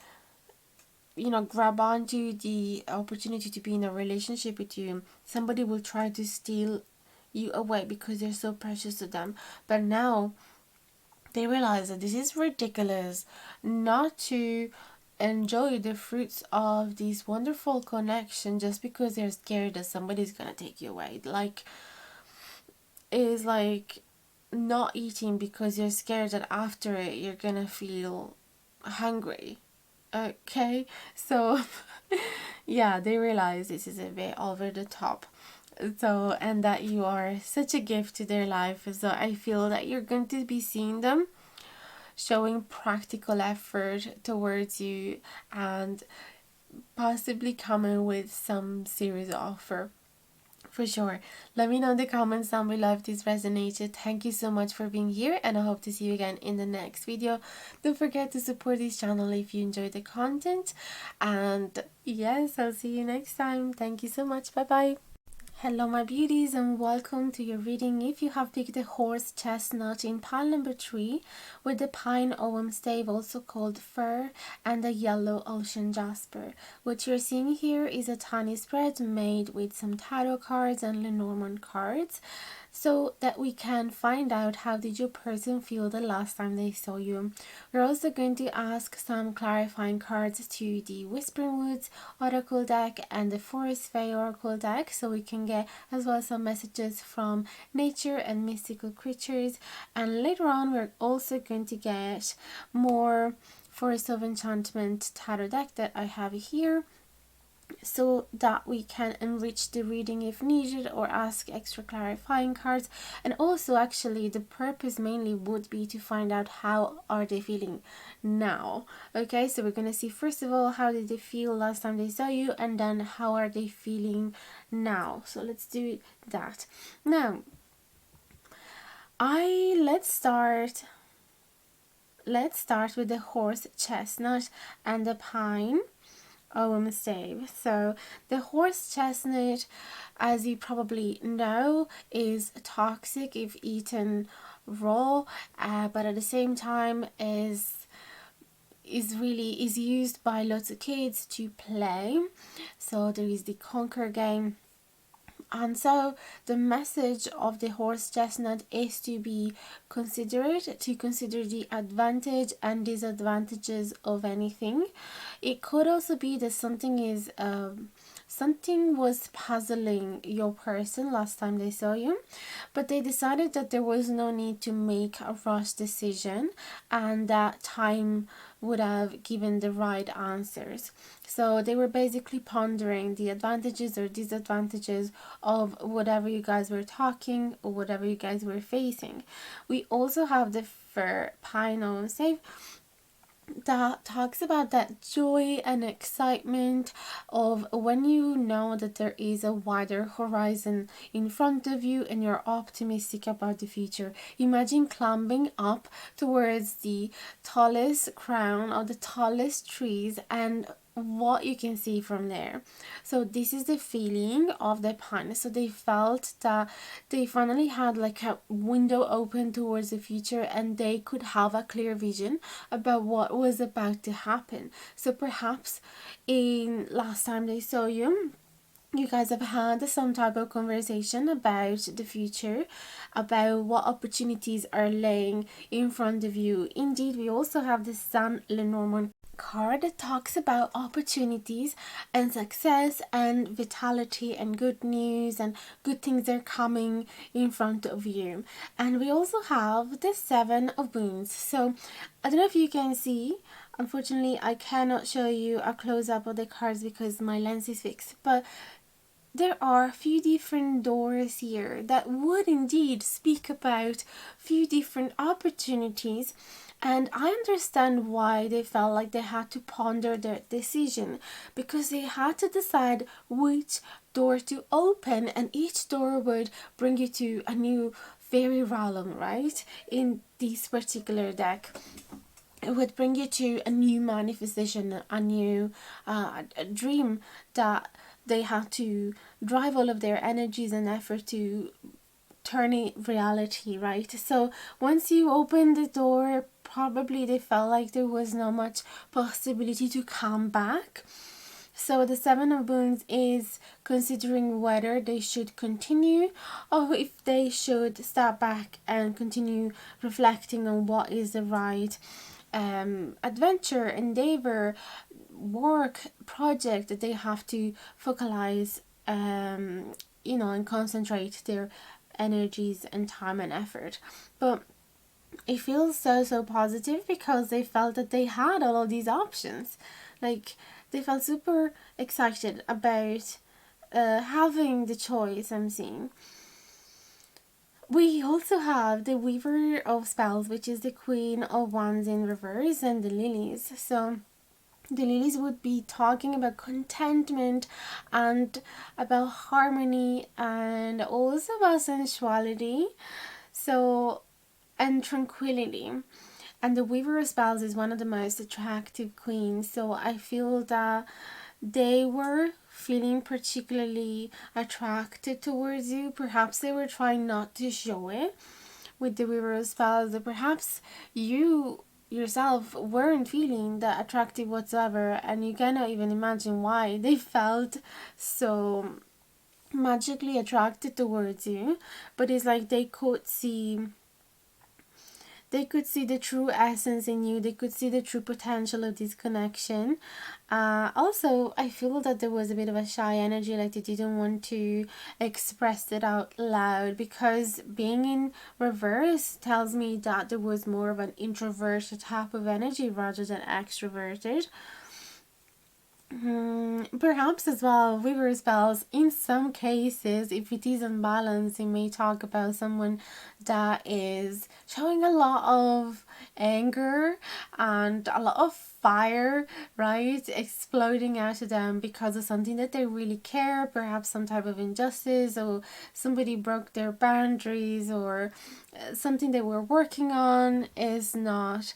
grab onto the opportunity to be in a relationship with you, somebody will try to steal you away because they're so precious to them. But now they realize that this is ridiculous not to enjoy the fruits of this wonderful connection just because they're scared that somebody's gonna take you away. Like, it is like not eating because you're scared that after it you're gonna feel hungry. Okay, so yeah, they realize this is a bit over the top. So, and that you are such a gift to their life. So I feel that you're going to be seeing them showing practical effort towards you and possibly coming with some serious offer. For sure. Let me know in the comments down below if this resonated. Thank you so much for being here, and I hope to see you again in the next video. Don't forget to support this channel if you enjoy the content. And yes, I'll see you next time. Thank you so much. Bye bye. Hello my beauties, and welcome to your reading. If you have picked the horse chestnut in pile number 3 with the pine ogham stave, also called fir, and the yellow ocean jasper, what you're seeing here is a tiny spread made with some tarot cards and Lenormand cards, so that we can find out how did your person feel the last time they saw you. We're also going to ask some clarifying cards to the Whispering Woods Oracle deck and the Forest Fae Oracle deck, so we can get as well some messages from nature and mystical creatures. And later on we're also going to get more Forest of Enchantment tarot deck that I have here, so that we can enrich the reading if needed or ask extra clarifying cards. And also, actually, the purpose mainly would be to find out how are they feeling now. Okay, so we're gonna see first of all how did they feel last time they saw you, and then how are they feeling now. So let's do that now. Let's start with the horse chestnut and the pine ogham stave. So the horse chestnut, as you probably know, is toxic if eaten raw, but at the same time is is used by lots of kids to play. So there is the conquer game. And so the message of the horse chestnut is to be considerate, to consider the advantage and disadvantages of anything. It could also be that something was puzzling your person last time they saw you, but they decided that there was no need to make a rush decision and that time would have given the right answers. So they were basically pondering the advantages or disadvantages of whatever you guys were talking or whatever you guys were facing. We also have the fir pine save that talks about that joy and excitement of when you know that there is a wider horizon in front of you and you're optimistic about the future. Imagine climbing up towards the tallest crown of the tallest trees and what you can see from there. So this is the feeling of the pine. So they felt that they finally had like a window open towards the future and they could have a clear vision about what was about to happen. So perhaps in last time they saw you, you guys have had some type of conversation about the future, about what opportunities are laying in front of you. Indeed, we also have the San Lenormand card that talks about opportunities and success and vitality and good news and good things are coming in front of you. And we also have the Seven of Moons. So I don't know if you can see. Unfortunately, I cannot show you a close-up of the cards because my lens is fixed, but there are a few different doors here that would indeed speak about few different opportunities, and I understand why they felt like they had to ponder their decision, because they had to decide which door to open, and each door would bring you to a new fairy realm, right? In this particular deck, it would bring you to a new manifestation, a new a dream that they had to drive all of their energies and effort to turn it reality, right? So once you open the door, probably they felt like there was not much possibility to come back. So the Seven of Moons is considering whether they should continue or if they should step back and continue reflecting on what is the right adventure, endeavor, work, project that they have to focalize, and concentrate their energies and time and effort. But it feels so positive because they felt that they had all of these options. Like, they felt super excited about having the choice. I'm seeing. We also have the Weaver of Spells, which is the Queen of Wands in reverse, and the Lilies. So the lilies would be talking about contentment and about harmony and also about sensuality, so, and tranquility. And the Weaver of Spells is one of the most attractive queens, so I feel that they were feeling particularly attracted towards you. Perhaps they were trying not to show it with the Weaver of Spells, or perhaps you yourself weren't feeling that attractive whatsoever, and you cannot even imagine why they felt so magically attracted towards you. But it's like they could see the true essence in you. They could see the true potential of this connection. Also, I feel that there was a bit of a shy energy, like they didn't want to express it out loud, because being in reverse tells me that there was more of an introverted type of energy rather than extroverted. Perhaps as well, Weaver spells, in some cases, if it is unbalanced, it may talk about someone that is showing a lot of anger and a lot of fire, right, exploding out of them because of something that they really care, perhaps some type of injustice, or somebody broke their boundaries, or something they were working on is not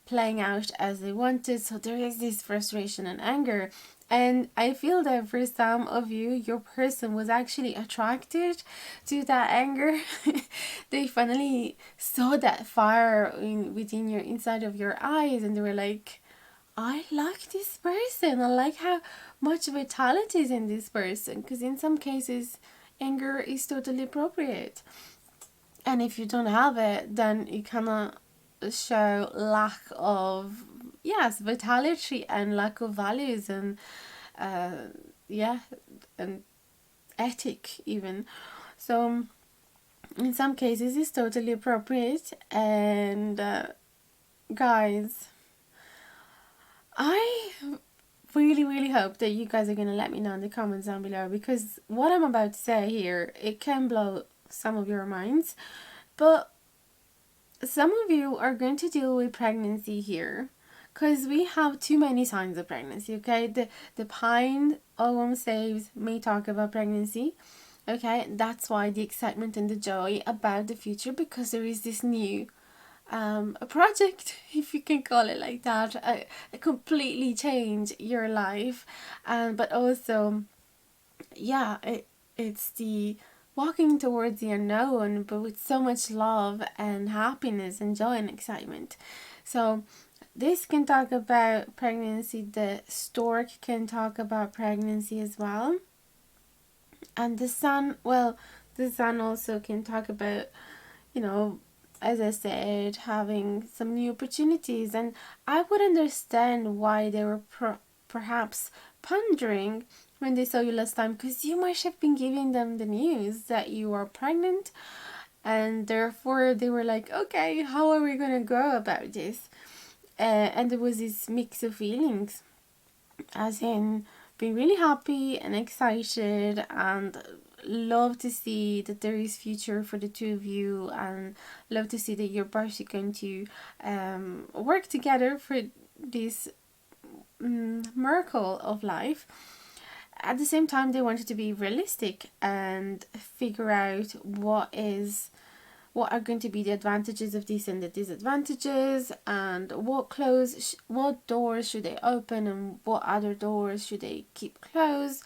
playing out as they wanted. So there is this frustration and anger. And I feel that for some of you, your person was actually attracted to that anger. They finally saw that fire within your inside of your eyes, and they were like, I like this person. I like how much vitality is in this person. Because in some cases, anger is totally appropriate. And if you don't have it, then it cannot show lack of, yes, vitality and lack of values and yeah, and ethic even. So in some cases it's totally appropriate. And guys, I really hope that you guys are going to let me know in the comments down below, because what I'm about to say here, it can blow some of your minds, but some of you are going to deal with pregnancy here, because we have too many signs of pregnancy. Okay, the pine alone saves may talk about pregnancy. Okay, that's why the excitement and the joy about the future, because there is this new a project, if you can call it like that, completely change your life. But also, yeah, it's the walking towards the unknown, but with so much love and happiness and joy and excitement. So this can talk about pregnancy. The stork can talk about pregnancy as well. And the sun, well, the sun also can talk about, you know, as I said, having some new opportunities. And I would understand why they were perhaps pondering when they saw you last time, because you might have been giving them the news that you are pregnant, and therefore they were like, okay, how are we going to go about this? And there was this mix of feelings, as in being really happy and excited and love to see that there is future for the two of you, and love to see that you're both going to work together for this miracle of life. At the same time, they wanted to be realistic and figure out what are going to be the advantages of this and the disadvantages, and what doors should they open and what other doors should they keep closed.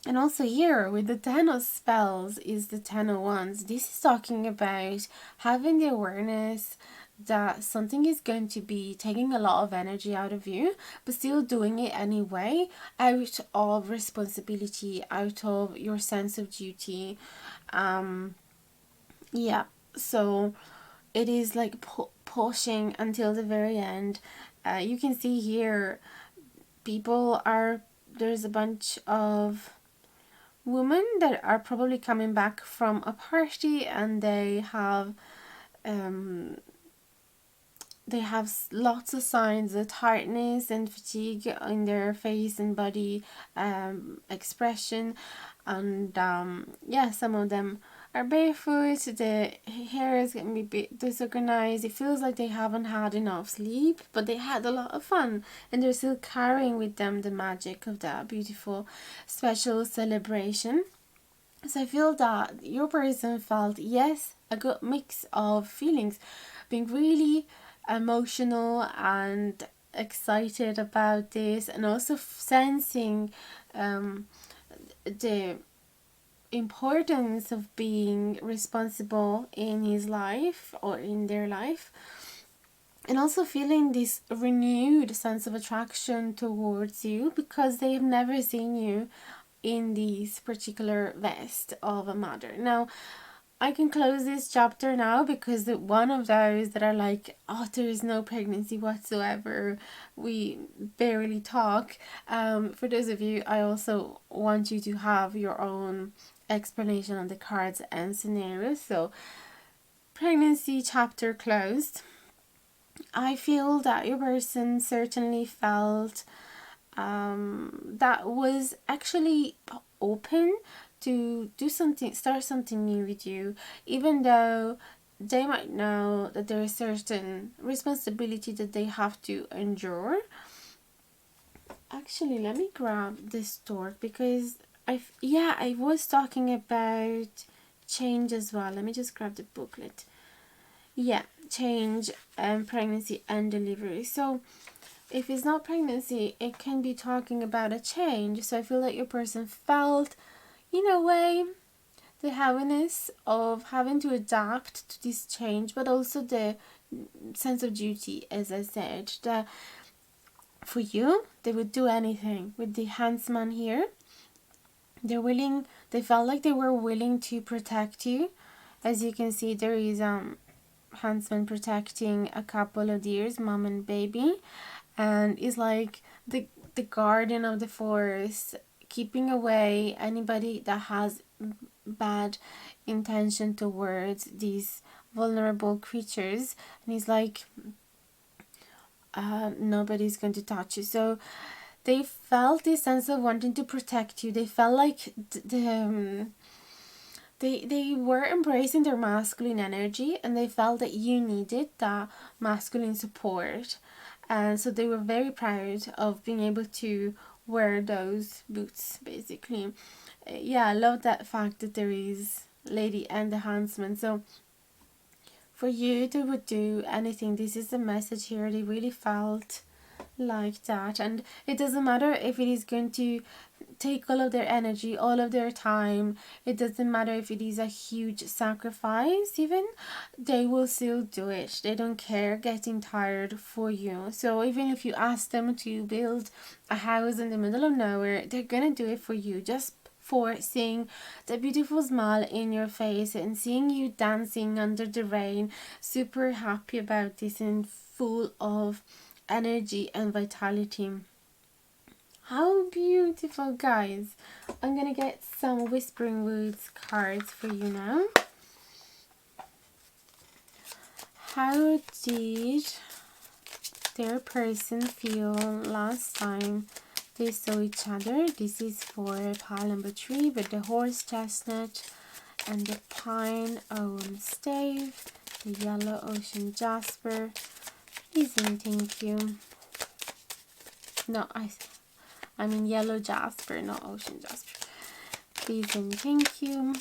And also here with the 10 of spells is the 10 of wands. This is talking about having the awareness that something is going to be taking a lot of energy out of you, but still doing it anyway, out of responsibility, out of your sense of duty. Yeah, so it is like pushing until the very end. You can see here, there's a bunch of women that are probably coming back from a party, and they have lots of signs of tiredness and fatigue in their face and body expression. And yeah, some of them are barefoot, the hair is getting a bit disorganized. It feels like they haven't had enough sleep, but they had a lot of fun, and they're still carrying with them the magic of that beautiful special celebration. So I feel that your person felt, yes, a good mix of feelings, being really emotional and excited about this, and also sensing the importance of being responsible in his life or in their life, and also feeling this renewed sense of attraction towards you, because they have never seen you in this particular vest of a mother. Now I can close this chapter now, because one of those that are like, oh, there is no pregnancy whatsoever, we barely talk. For those of you, I also want you to have your own explanation on the cards and scenarios. So pregnancy chapter closed. I feel that your person certainly felt that was actually open to do something, start something new with you, even though they might know that there is certain responsibility that they have to endure. Actually, let me grab this stork, because I was talking about change as well. Let me just grab the booklet. Yeah, change and pregnancy and delivery. So if it's not pregnancy, it can be talking about a change. So I feel like your person felt, in a way, the heaviness of having to adapt to this change, but also the sense of duty, as I said, that for you, they would do anything. With the handsman here, they felt like they were willing to protect you. As you can see, there is huntsman protecting a couple of deers, mom and baby, and it's like the guardian of the forest, keeping away anybody that has bad intention towards these vulnerable creatures. And he's like, nobody's going to touch you. So they felt this sense of wanting to protect you. They felt like they were embracing their masculine energy, and they felt that you needed that masculine support. And so they were very proud of being able to wear those boots, basically. Yeah, I love that fact that there is lady and the huntsman. So for you, they would do anything. This is the message here. They really felt like that, and it doesn't matter if it is going to take all of their energy, all of their time. It doesn't matter if it is a huge sacrifice, even they will still do it. They don't care getting tired for you. So even if you ask them to build a house in the middle of nowhere, they're gonna do it for you, just for seeing the beautiful smile in your face and seeing you dancing under the rain, super happy about this and full of energy and vitality. How beautiful, guys. I'm gonna get some Whispering Woods cards for you now. How did their person feel last time they saw each other? This is for pile number 3 with the horse chestnut and the pine owen stave, the yellow ocean jasper. Please and thank you. No, I mean yellow jasper, not ocean jasper. Please and thank you.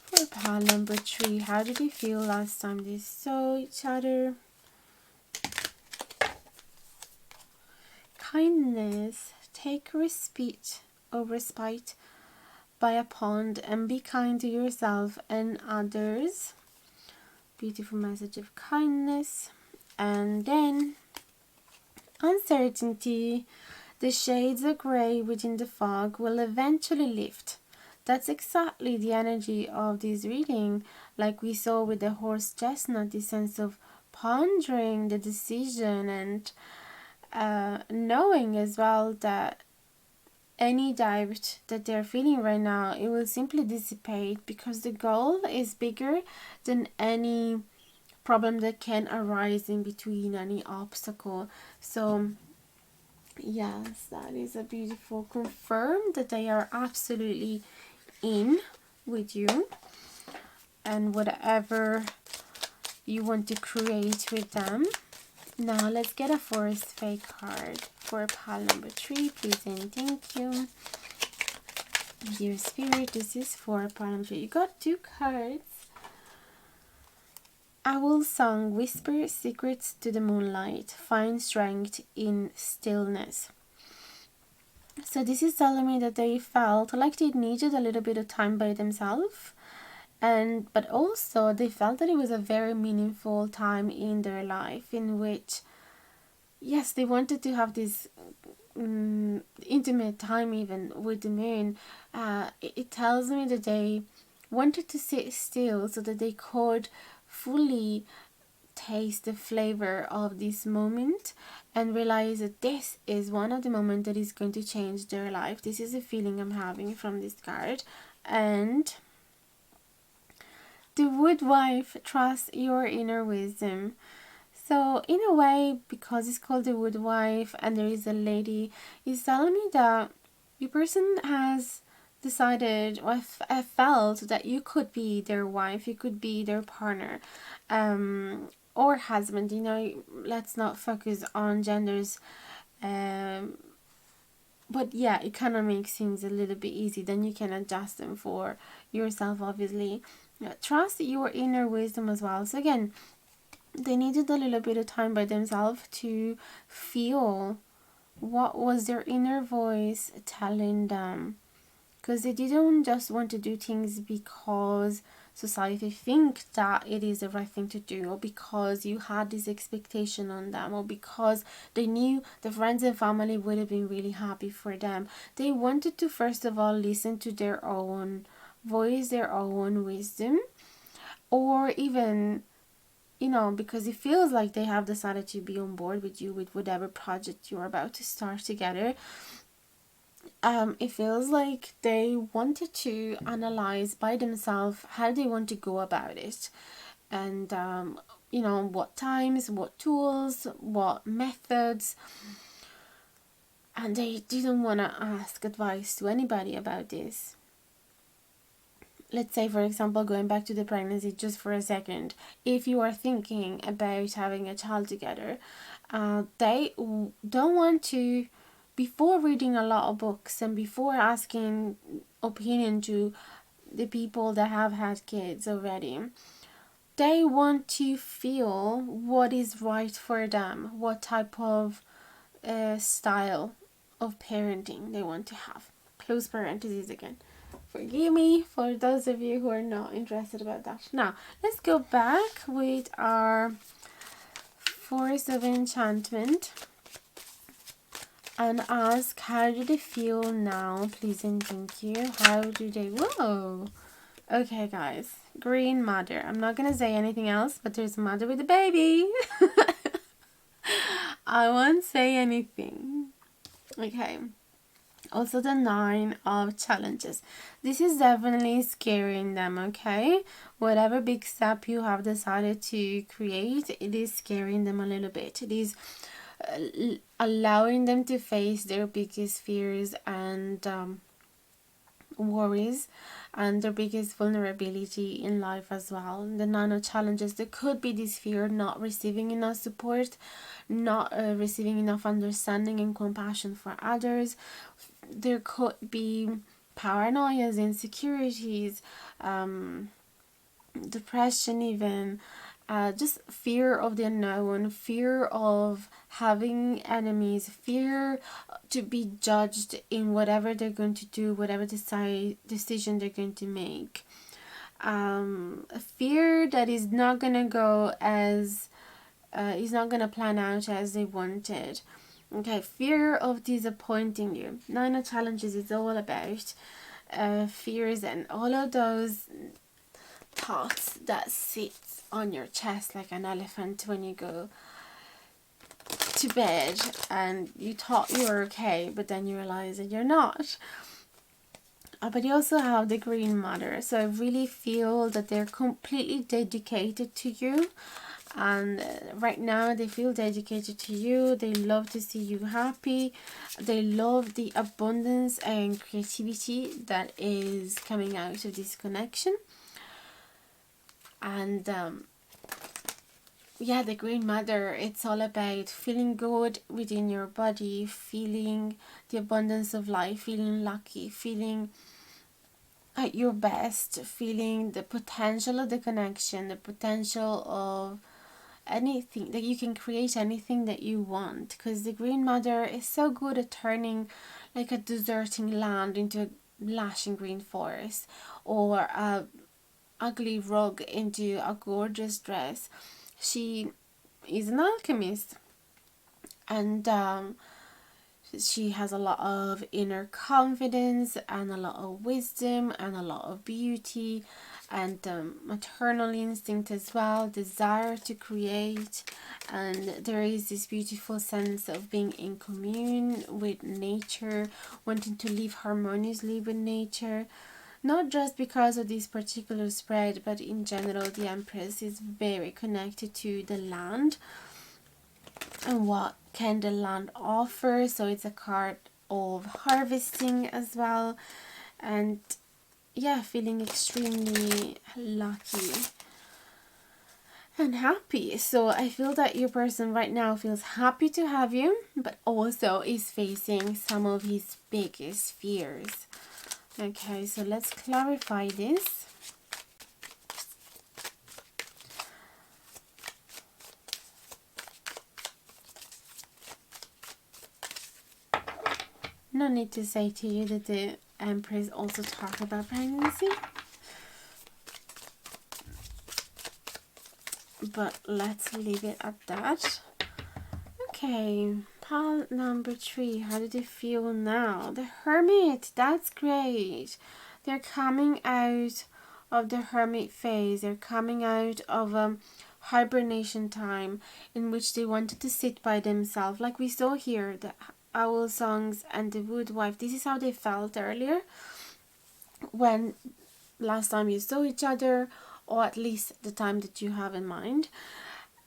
For pile number 3, how did you feel last time they saw each other? Kindness. Take respite or respite by a pond and be kind to yourself and others. Beautiful message of kindness. And then uncertainty. The shades of grey within the fog will eventually lift. That's exactly the energy of this reading, like we saw with the horse chestnut, the sense of pondering the decision and knowing as well that any doubt that they're feeling right now, it will simply dissipate, because the goal is bigger than any problem that can arise in between, any obstacle. So yes, that is a beautiful confirm that they are absolutely in with you, and whatever you want to create with them. Now let's get a forest fake card for pile number 3, please and thank you. Dear Spirit, this is for pile number 3. You got 2 cards. Owl song, whisper secrets to the moonlight, find strength in stillness. So this is telling me that they felt like they needed a little bit of time by themselves, but also they felt that it was a very meaningful time in their life, in which, yes, they wanted to have this intimate time even with the moon. It tells me that they wanted to sit still so that they could fully taste the flavor of this moment and realize that this is one of the moments that is going to change their life. This is a feeling I'm having from this card. And the woodwife, trust your inner wisdom. So in a way, because it's called the woodwife and there is a lady, it's telling me that your person has decided, or I felt that you could be their wife, you could be their partner, or husband. You know, let's not focus on genders, but yeah, it kind of makes things a little bit easy. Then you can adjust them for yourself, obviously. Yeah, trust your inner wisdom as well. So again, they needed a little bit of time by themselves to feel what was their inner voice telling them, because they didn't just want to do things because society think that it is the right thing to do, or because you had this expectation on them, or because they knew the friends and family would have been really happy for them. They wanted to first of all listen to their own voice, their own wisdom, or even, you know, because it feels like they have decided to be on board with you with whatever project you're about to start together. It feels like they wanted to analyze by themselves how they want to go about it, and you know, what times, what tools, what methods, and they didn't want to ask advice to anybody about this. Let's say, for example, going back to the pregnancy just for a second, if you are thinking about having a child together, they don't want to, before reading a lot of books and before asking opinion to the people that have had kids already, they want to feel what is right for them, what type of style of parenting they want to have. Close parentheses again. Forgive me for those of you who are not interested about that. Now, let's go back with our Force of Enchantment and ask, how do they feel now? Please and thank you. How do they... Whoa! Okay, guys. Green Mother. I'm not going to say anything else, but there's a mother with a baby. I won't say anything. Okay. Also the 9 of Challenges. This is definitely scaring them, okay? Whatever big step you have decided to create, it is scaring them a little bit. It is allowing them to face their biggest fears and worries, and their biggest vulnerability in life as well. The 9 of Challenges, there could be this fear of not receiving enough support, not receiving enough understanding and compassion for others. There could be paranoias, insecurities, depression even, just fear of the unknown, fear of having enemies, fear to be judged in whatever they're going to do, whatever decision they're going to make. A fear that is not going to go as, is not going to plan out as they wanted. Okay, fear of disappointing you. 9 of Challenges is all about fears and all of those thoughts that sit on your chest like an elephant when you go to bed and you thought you were okay, but then you realize that you're not. But you also have the Green Mother, so I really feel that they're completely dedicated to you. And right now they feel dedicated to you. They love to see you happy. They love the abundance and creativity that is coming out of this connection. And yeah, the Green Mother, it's all about feeling good within your body, feeling the abundance of life, feeling lucky, feeling at your best, feeling the potential of the connection, the potential of anything, that you can create anything that you want, because the Green Mother is so good at turning like a deserting land into a lashing green forest, or a ugly rug into a gorgeous dress. She is an alchemist, and she has a lot of inner confidence and a lot of wisdom and a lot of beauty and maternal instinct as well, desire to create, and there is this beautiful sense of being in commune with nature, wanting to live harmoniously with nature. Not just because of this particular spread, but in general, the Empress is very connected to the land and what can the land offer. So it's a card of harvesting as well, and yeah, feeling extremely lucky and happy. So I feel that your person right now feels happy to have you, but also is facing some of his biggest fears. Okay, so let's clarify this. no need to say to you that the Empress also talk about pregnancy. But let's leave it at that. Okay, pile number 3. How do they feel now? The Hermit. That's great. They're coming out of the Hermit phase. They're coming out of hibernation time in which they wanted to sit by themselves. Like we saw here, the owl songs and the wood wife. This is how they felt earlier when last time you saw each other, or at least the time that you have in mind.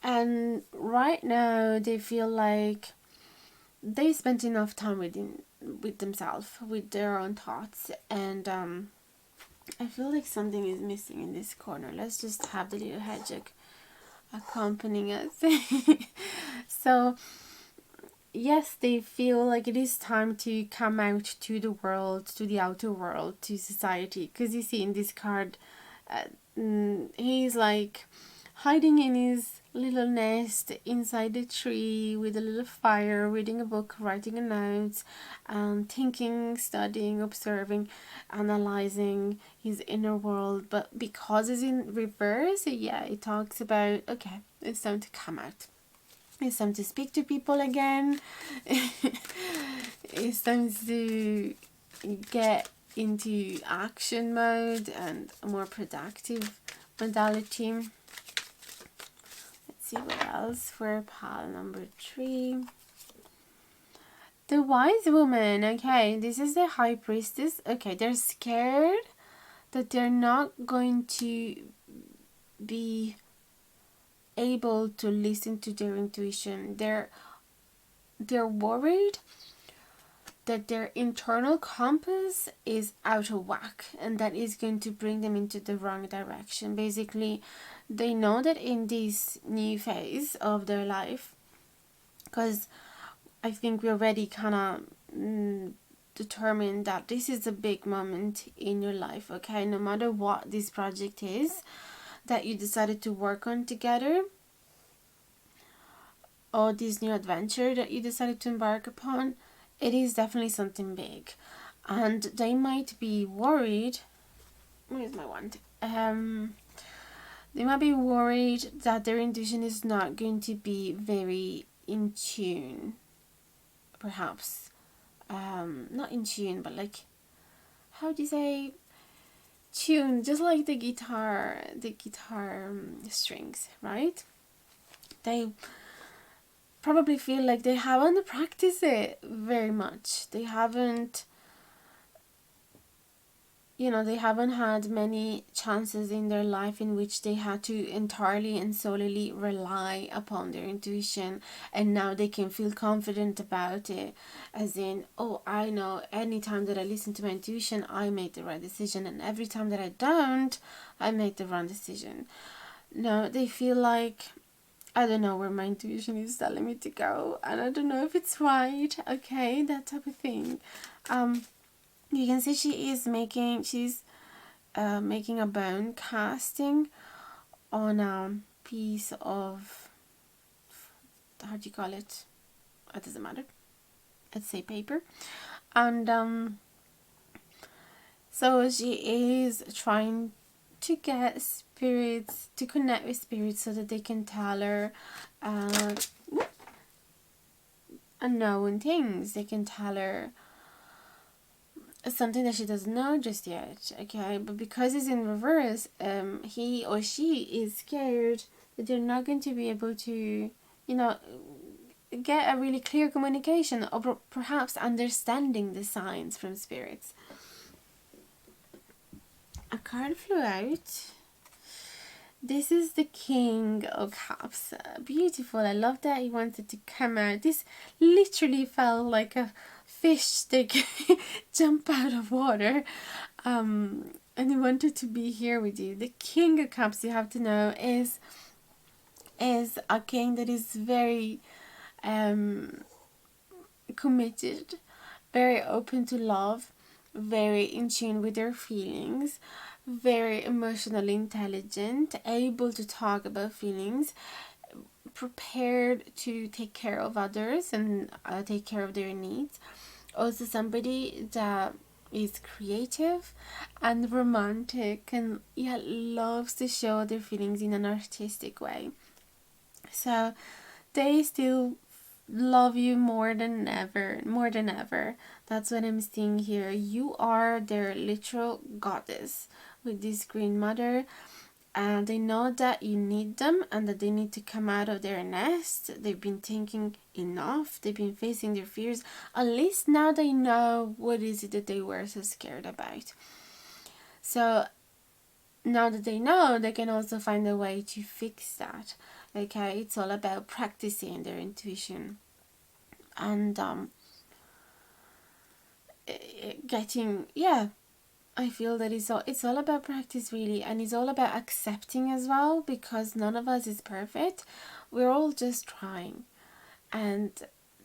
And right now they feel like they spent enough time with themselves, with their own thoughts. And I feel like something is missing in this corner. Let's just have the little hedgehog accompanying us. So yes, they feel like it is time to come out to the world, to the outer world, to society. Because you see in this card, he's like hiding in his little nest inside the tree with a little fire, reading a book, writing a note, thinking, studying, observing, analyzing his inner world. But because it's in reverse, yeah, it talks about, okay, it's time to come out. It's time to speak to people again. It's time to get into action mode and a more productive modality. Let's see what else for pile number 3. The wise woman. Okay, this is the high priestess. Okay, they're scared that they're not going to be able to listen to their intuition. They're worried that their internal compass is out of whack, and that is going to bring them into the wrong direction. Basically, they know that in this new phase of their life, because I think we already kind of determined that this is a big moment in your life, okay? No matter what this project is that you decided to work on together, or this new adventure that you decided to embark upon, it is definitely something big. And they might be worried. Where's my wand? They might be worried that their intuition is not going to be very in tune. Perhaps. Not in tune, but like, how do you say tune? Just like the guitar strings, right? They probably feel like they haven't practiced it very much. They haven't had many chances in their life in which they had to entirely and solely rely upon their intuition, and now they can feel confident about it, as in, oh, I know anytime that I listen to my intuition, I make the right decision, and every time that I don't, I make the wrong decision. No, they feel like, I don't know where my intuition is telling me to go, and I don't know if it's right, okay, that type of thing. You can see she's making a bone casting on a piece of, how do you call it? It doesn't matter. Let's say paper. And so she is trying to get spirits, to connect with spirits so that they can tell her unknown things. They can tell her something that she doesn't know just yet, okay? But because it's in reverse, he or she is scared that they're not going to be able to, get a really clear communication, or perhaps understanding the signs from spirits. A card flew out. This is the King of Cups. Beautiful. I love that he wanted to come out. This literally felt like a fish stick jump out of water. And he wanted to be here with you. The King of Cups, you have to know, is a king that is very committed, very open to love, very in tune with their feelings, very emotionally intelligent, able to talk about feelings, prepared to take care of others and take care of their needs, Also somebody that is creative and romantic and yeah, loves to show their feelings in an artistic way. So they still love you more than ever, more than ever. That's what I'm seeing here. You are their literal goddess with this green mother, and they know that you need them and that they need to come out of their nest. They've been thinking enough, they've been facing their fears. At least now they know what is it that they were so scared about. So now that they know, they can also find a way to fix that. Okay, it's all about practicing their intuition and getting, yeah, I feel that it's all about practice really, and it's all about accepting as well, because none of us is perfect. We're all just trying, and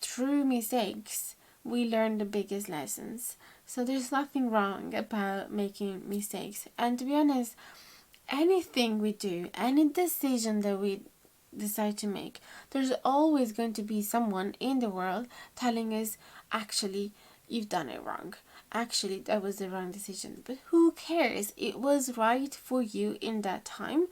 through mistakes we learn the biggest lessons. So there's nothing wrong about making mistakes. And to be honest, anything we do, any decision that we decide to make, there's always going to be someone in the world telling us, actually, you've done it wrong. Actually, that was the wrong decision. But who cares? It was right for you in that time,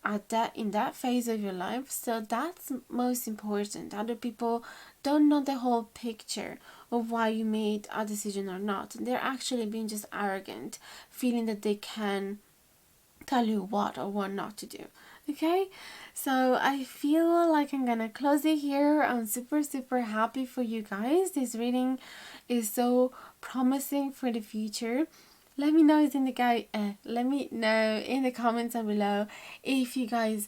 at that in that phase of your life. So that's most important. Other people don't know the whole picture of why you made a decision or not. They're actually being just arrogant, feeling that they can tell you what or what not to do. Okay, so I feel like I'm gonna close it here. I'm super happy for you guys. This reading is so promising for the future. Let me know let me know in the comments down below if you guys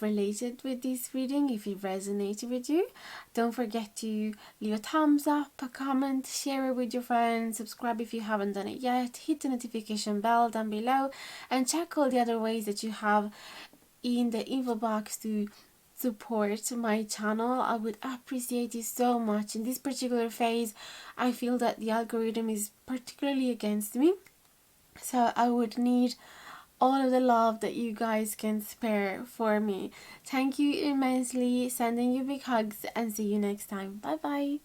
related with this reading, if it resonated with you. Don't forget to leave a thumbs up, a comment, share it with your friends, subscribe if you haven't done it yet, hit the notification bell down below, and check all the other ways that you have in the info box to support my channel. I would appreciate it so much. In this particular phase, I feel that the algorithm is particularly against me, so I would need all of the love that you guys can spare for me. Thank you immensely, sending you big hugs, and see you next time. Bye bye.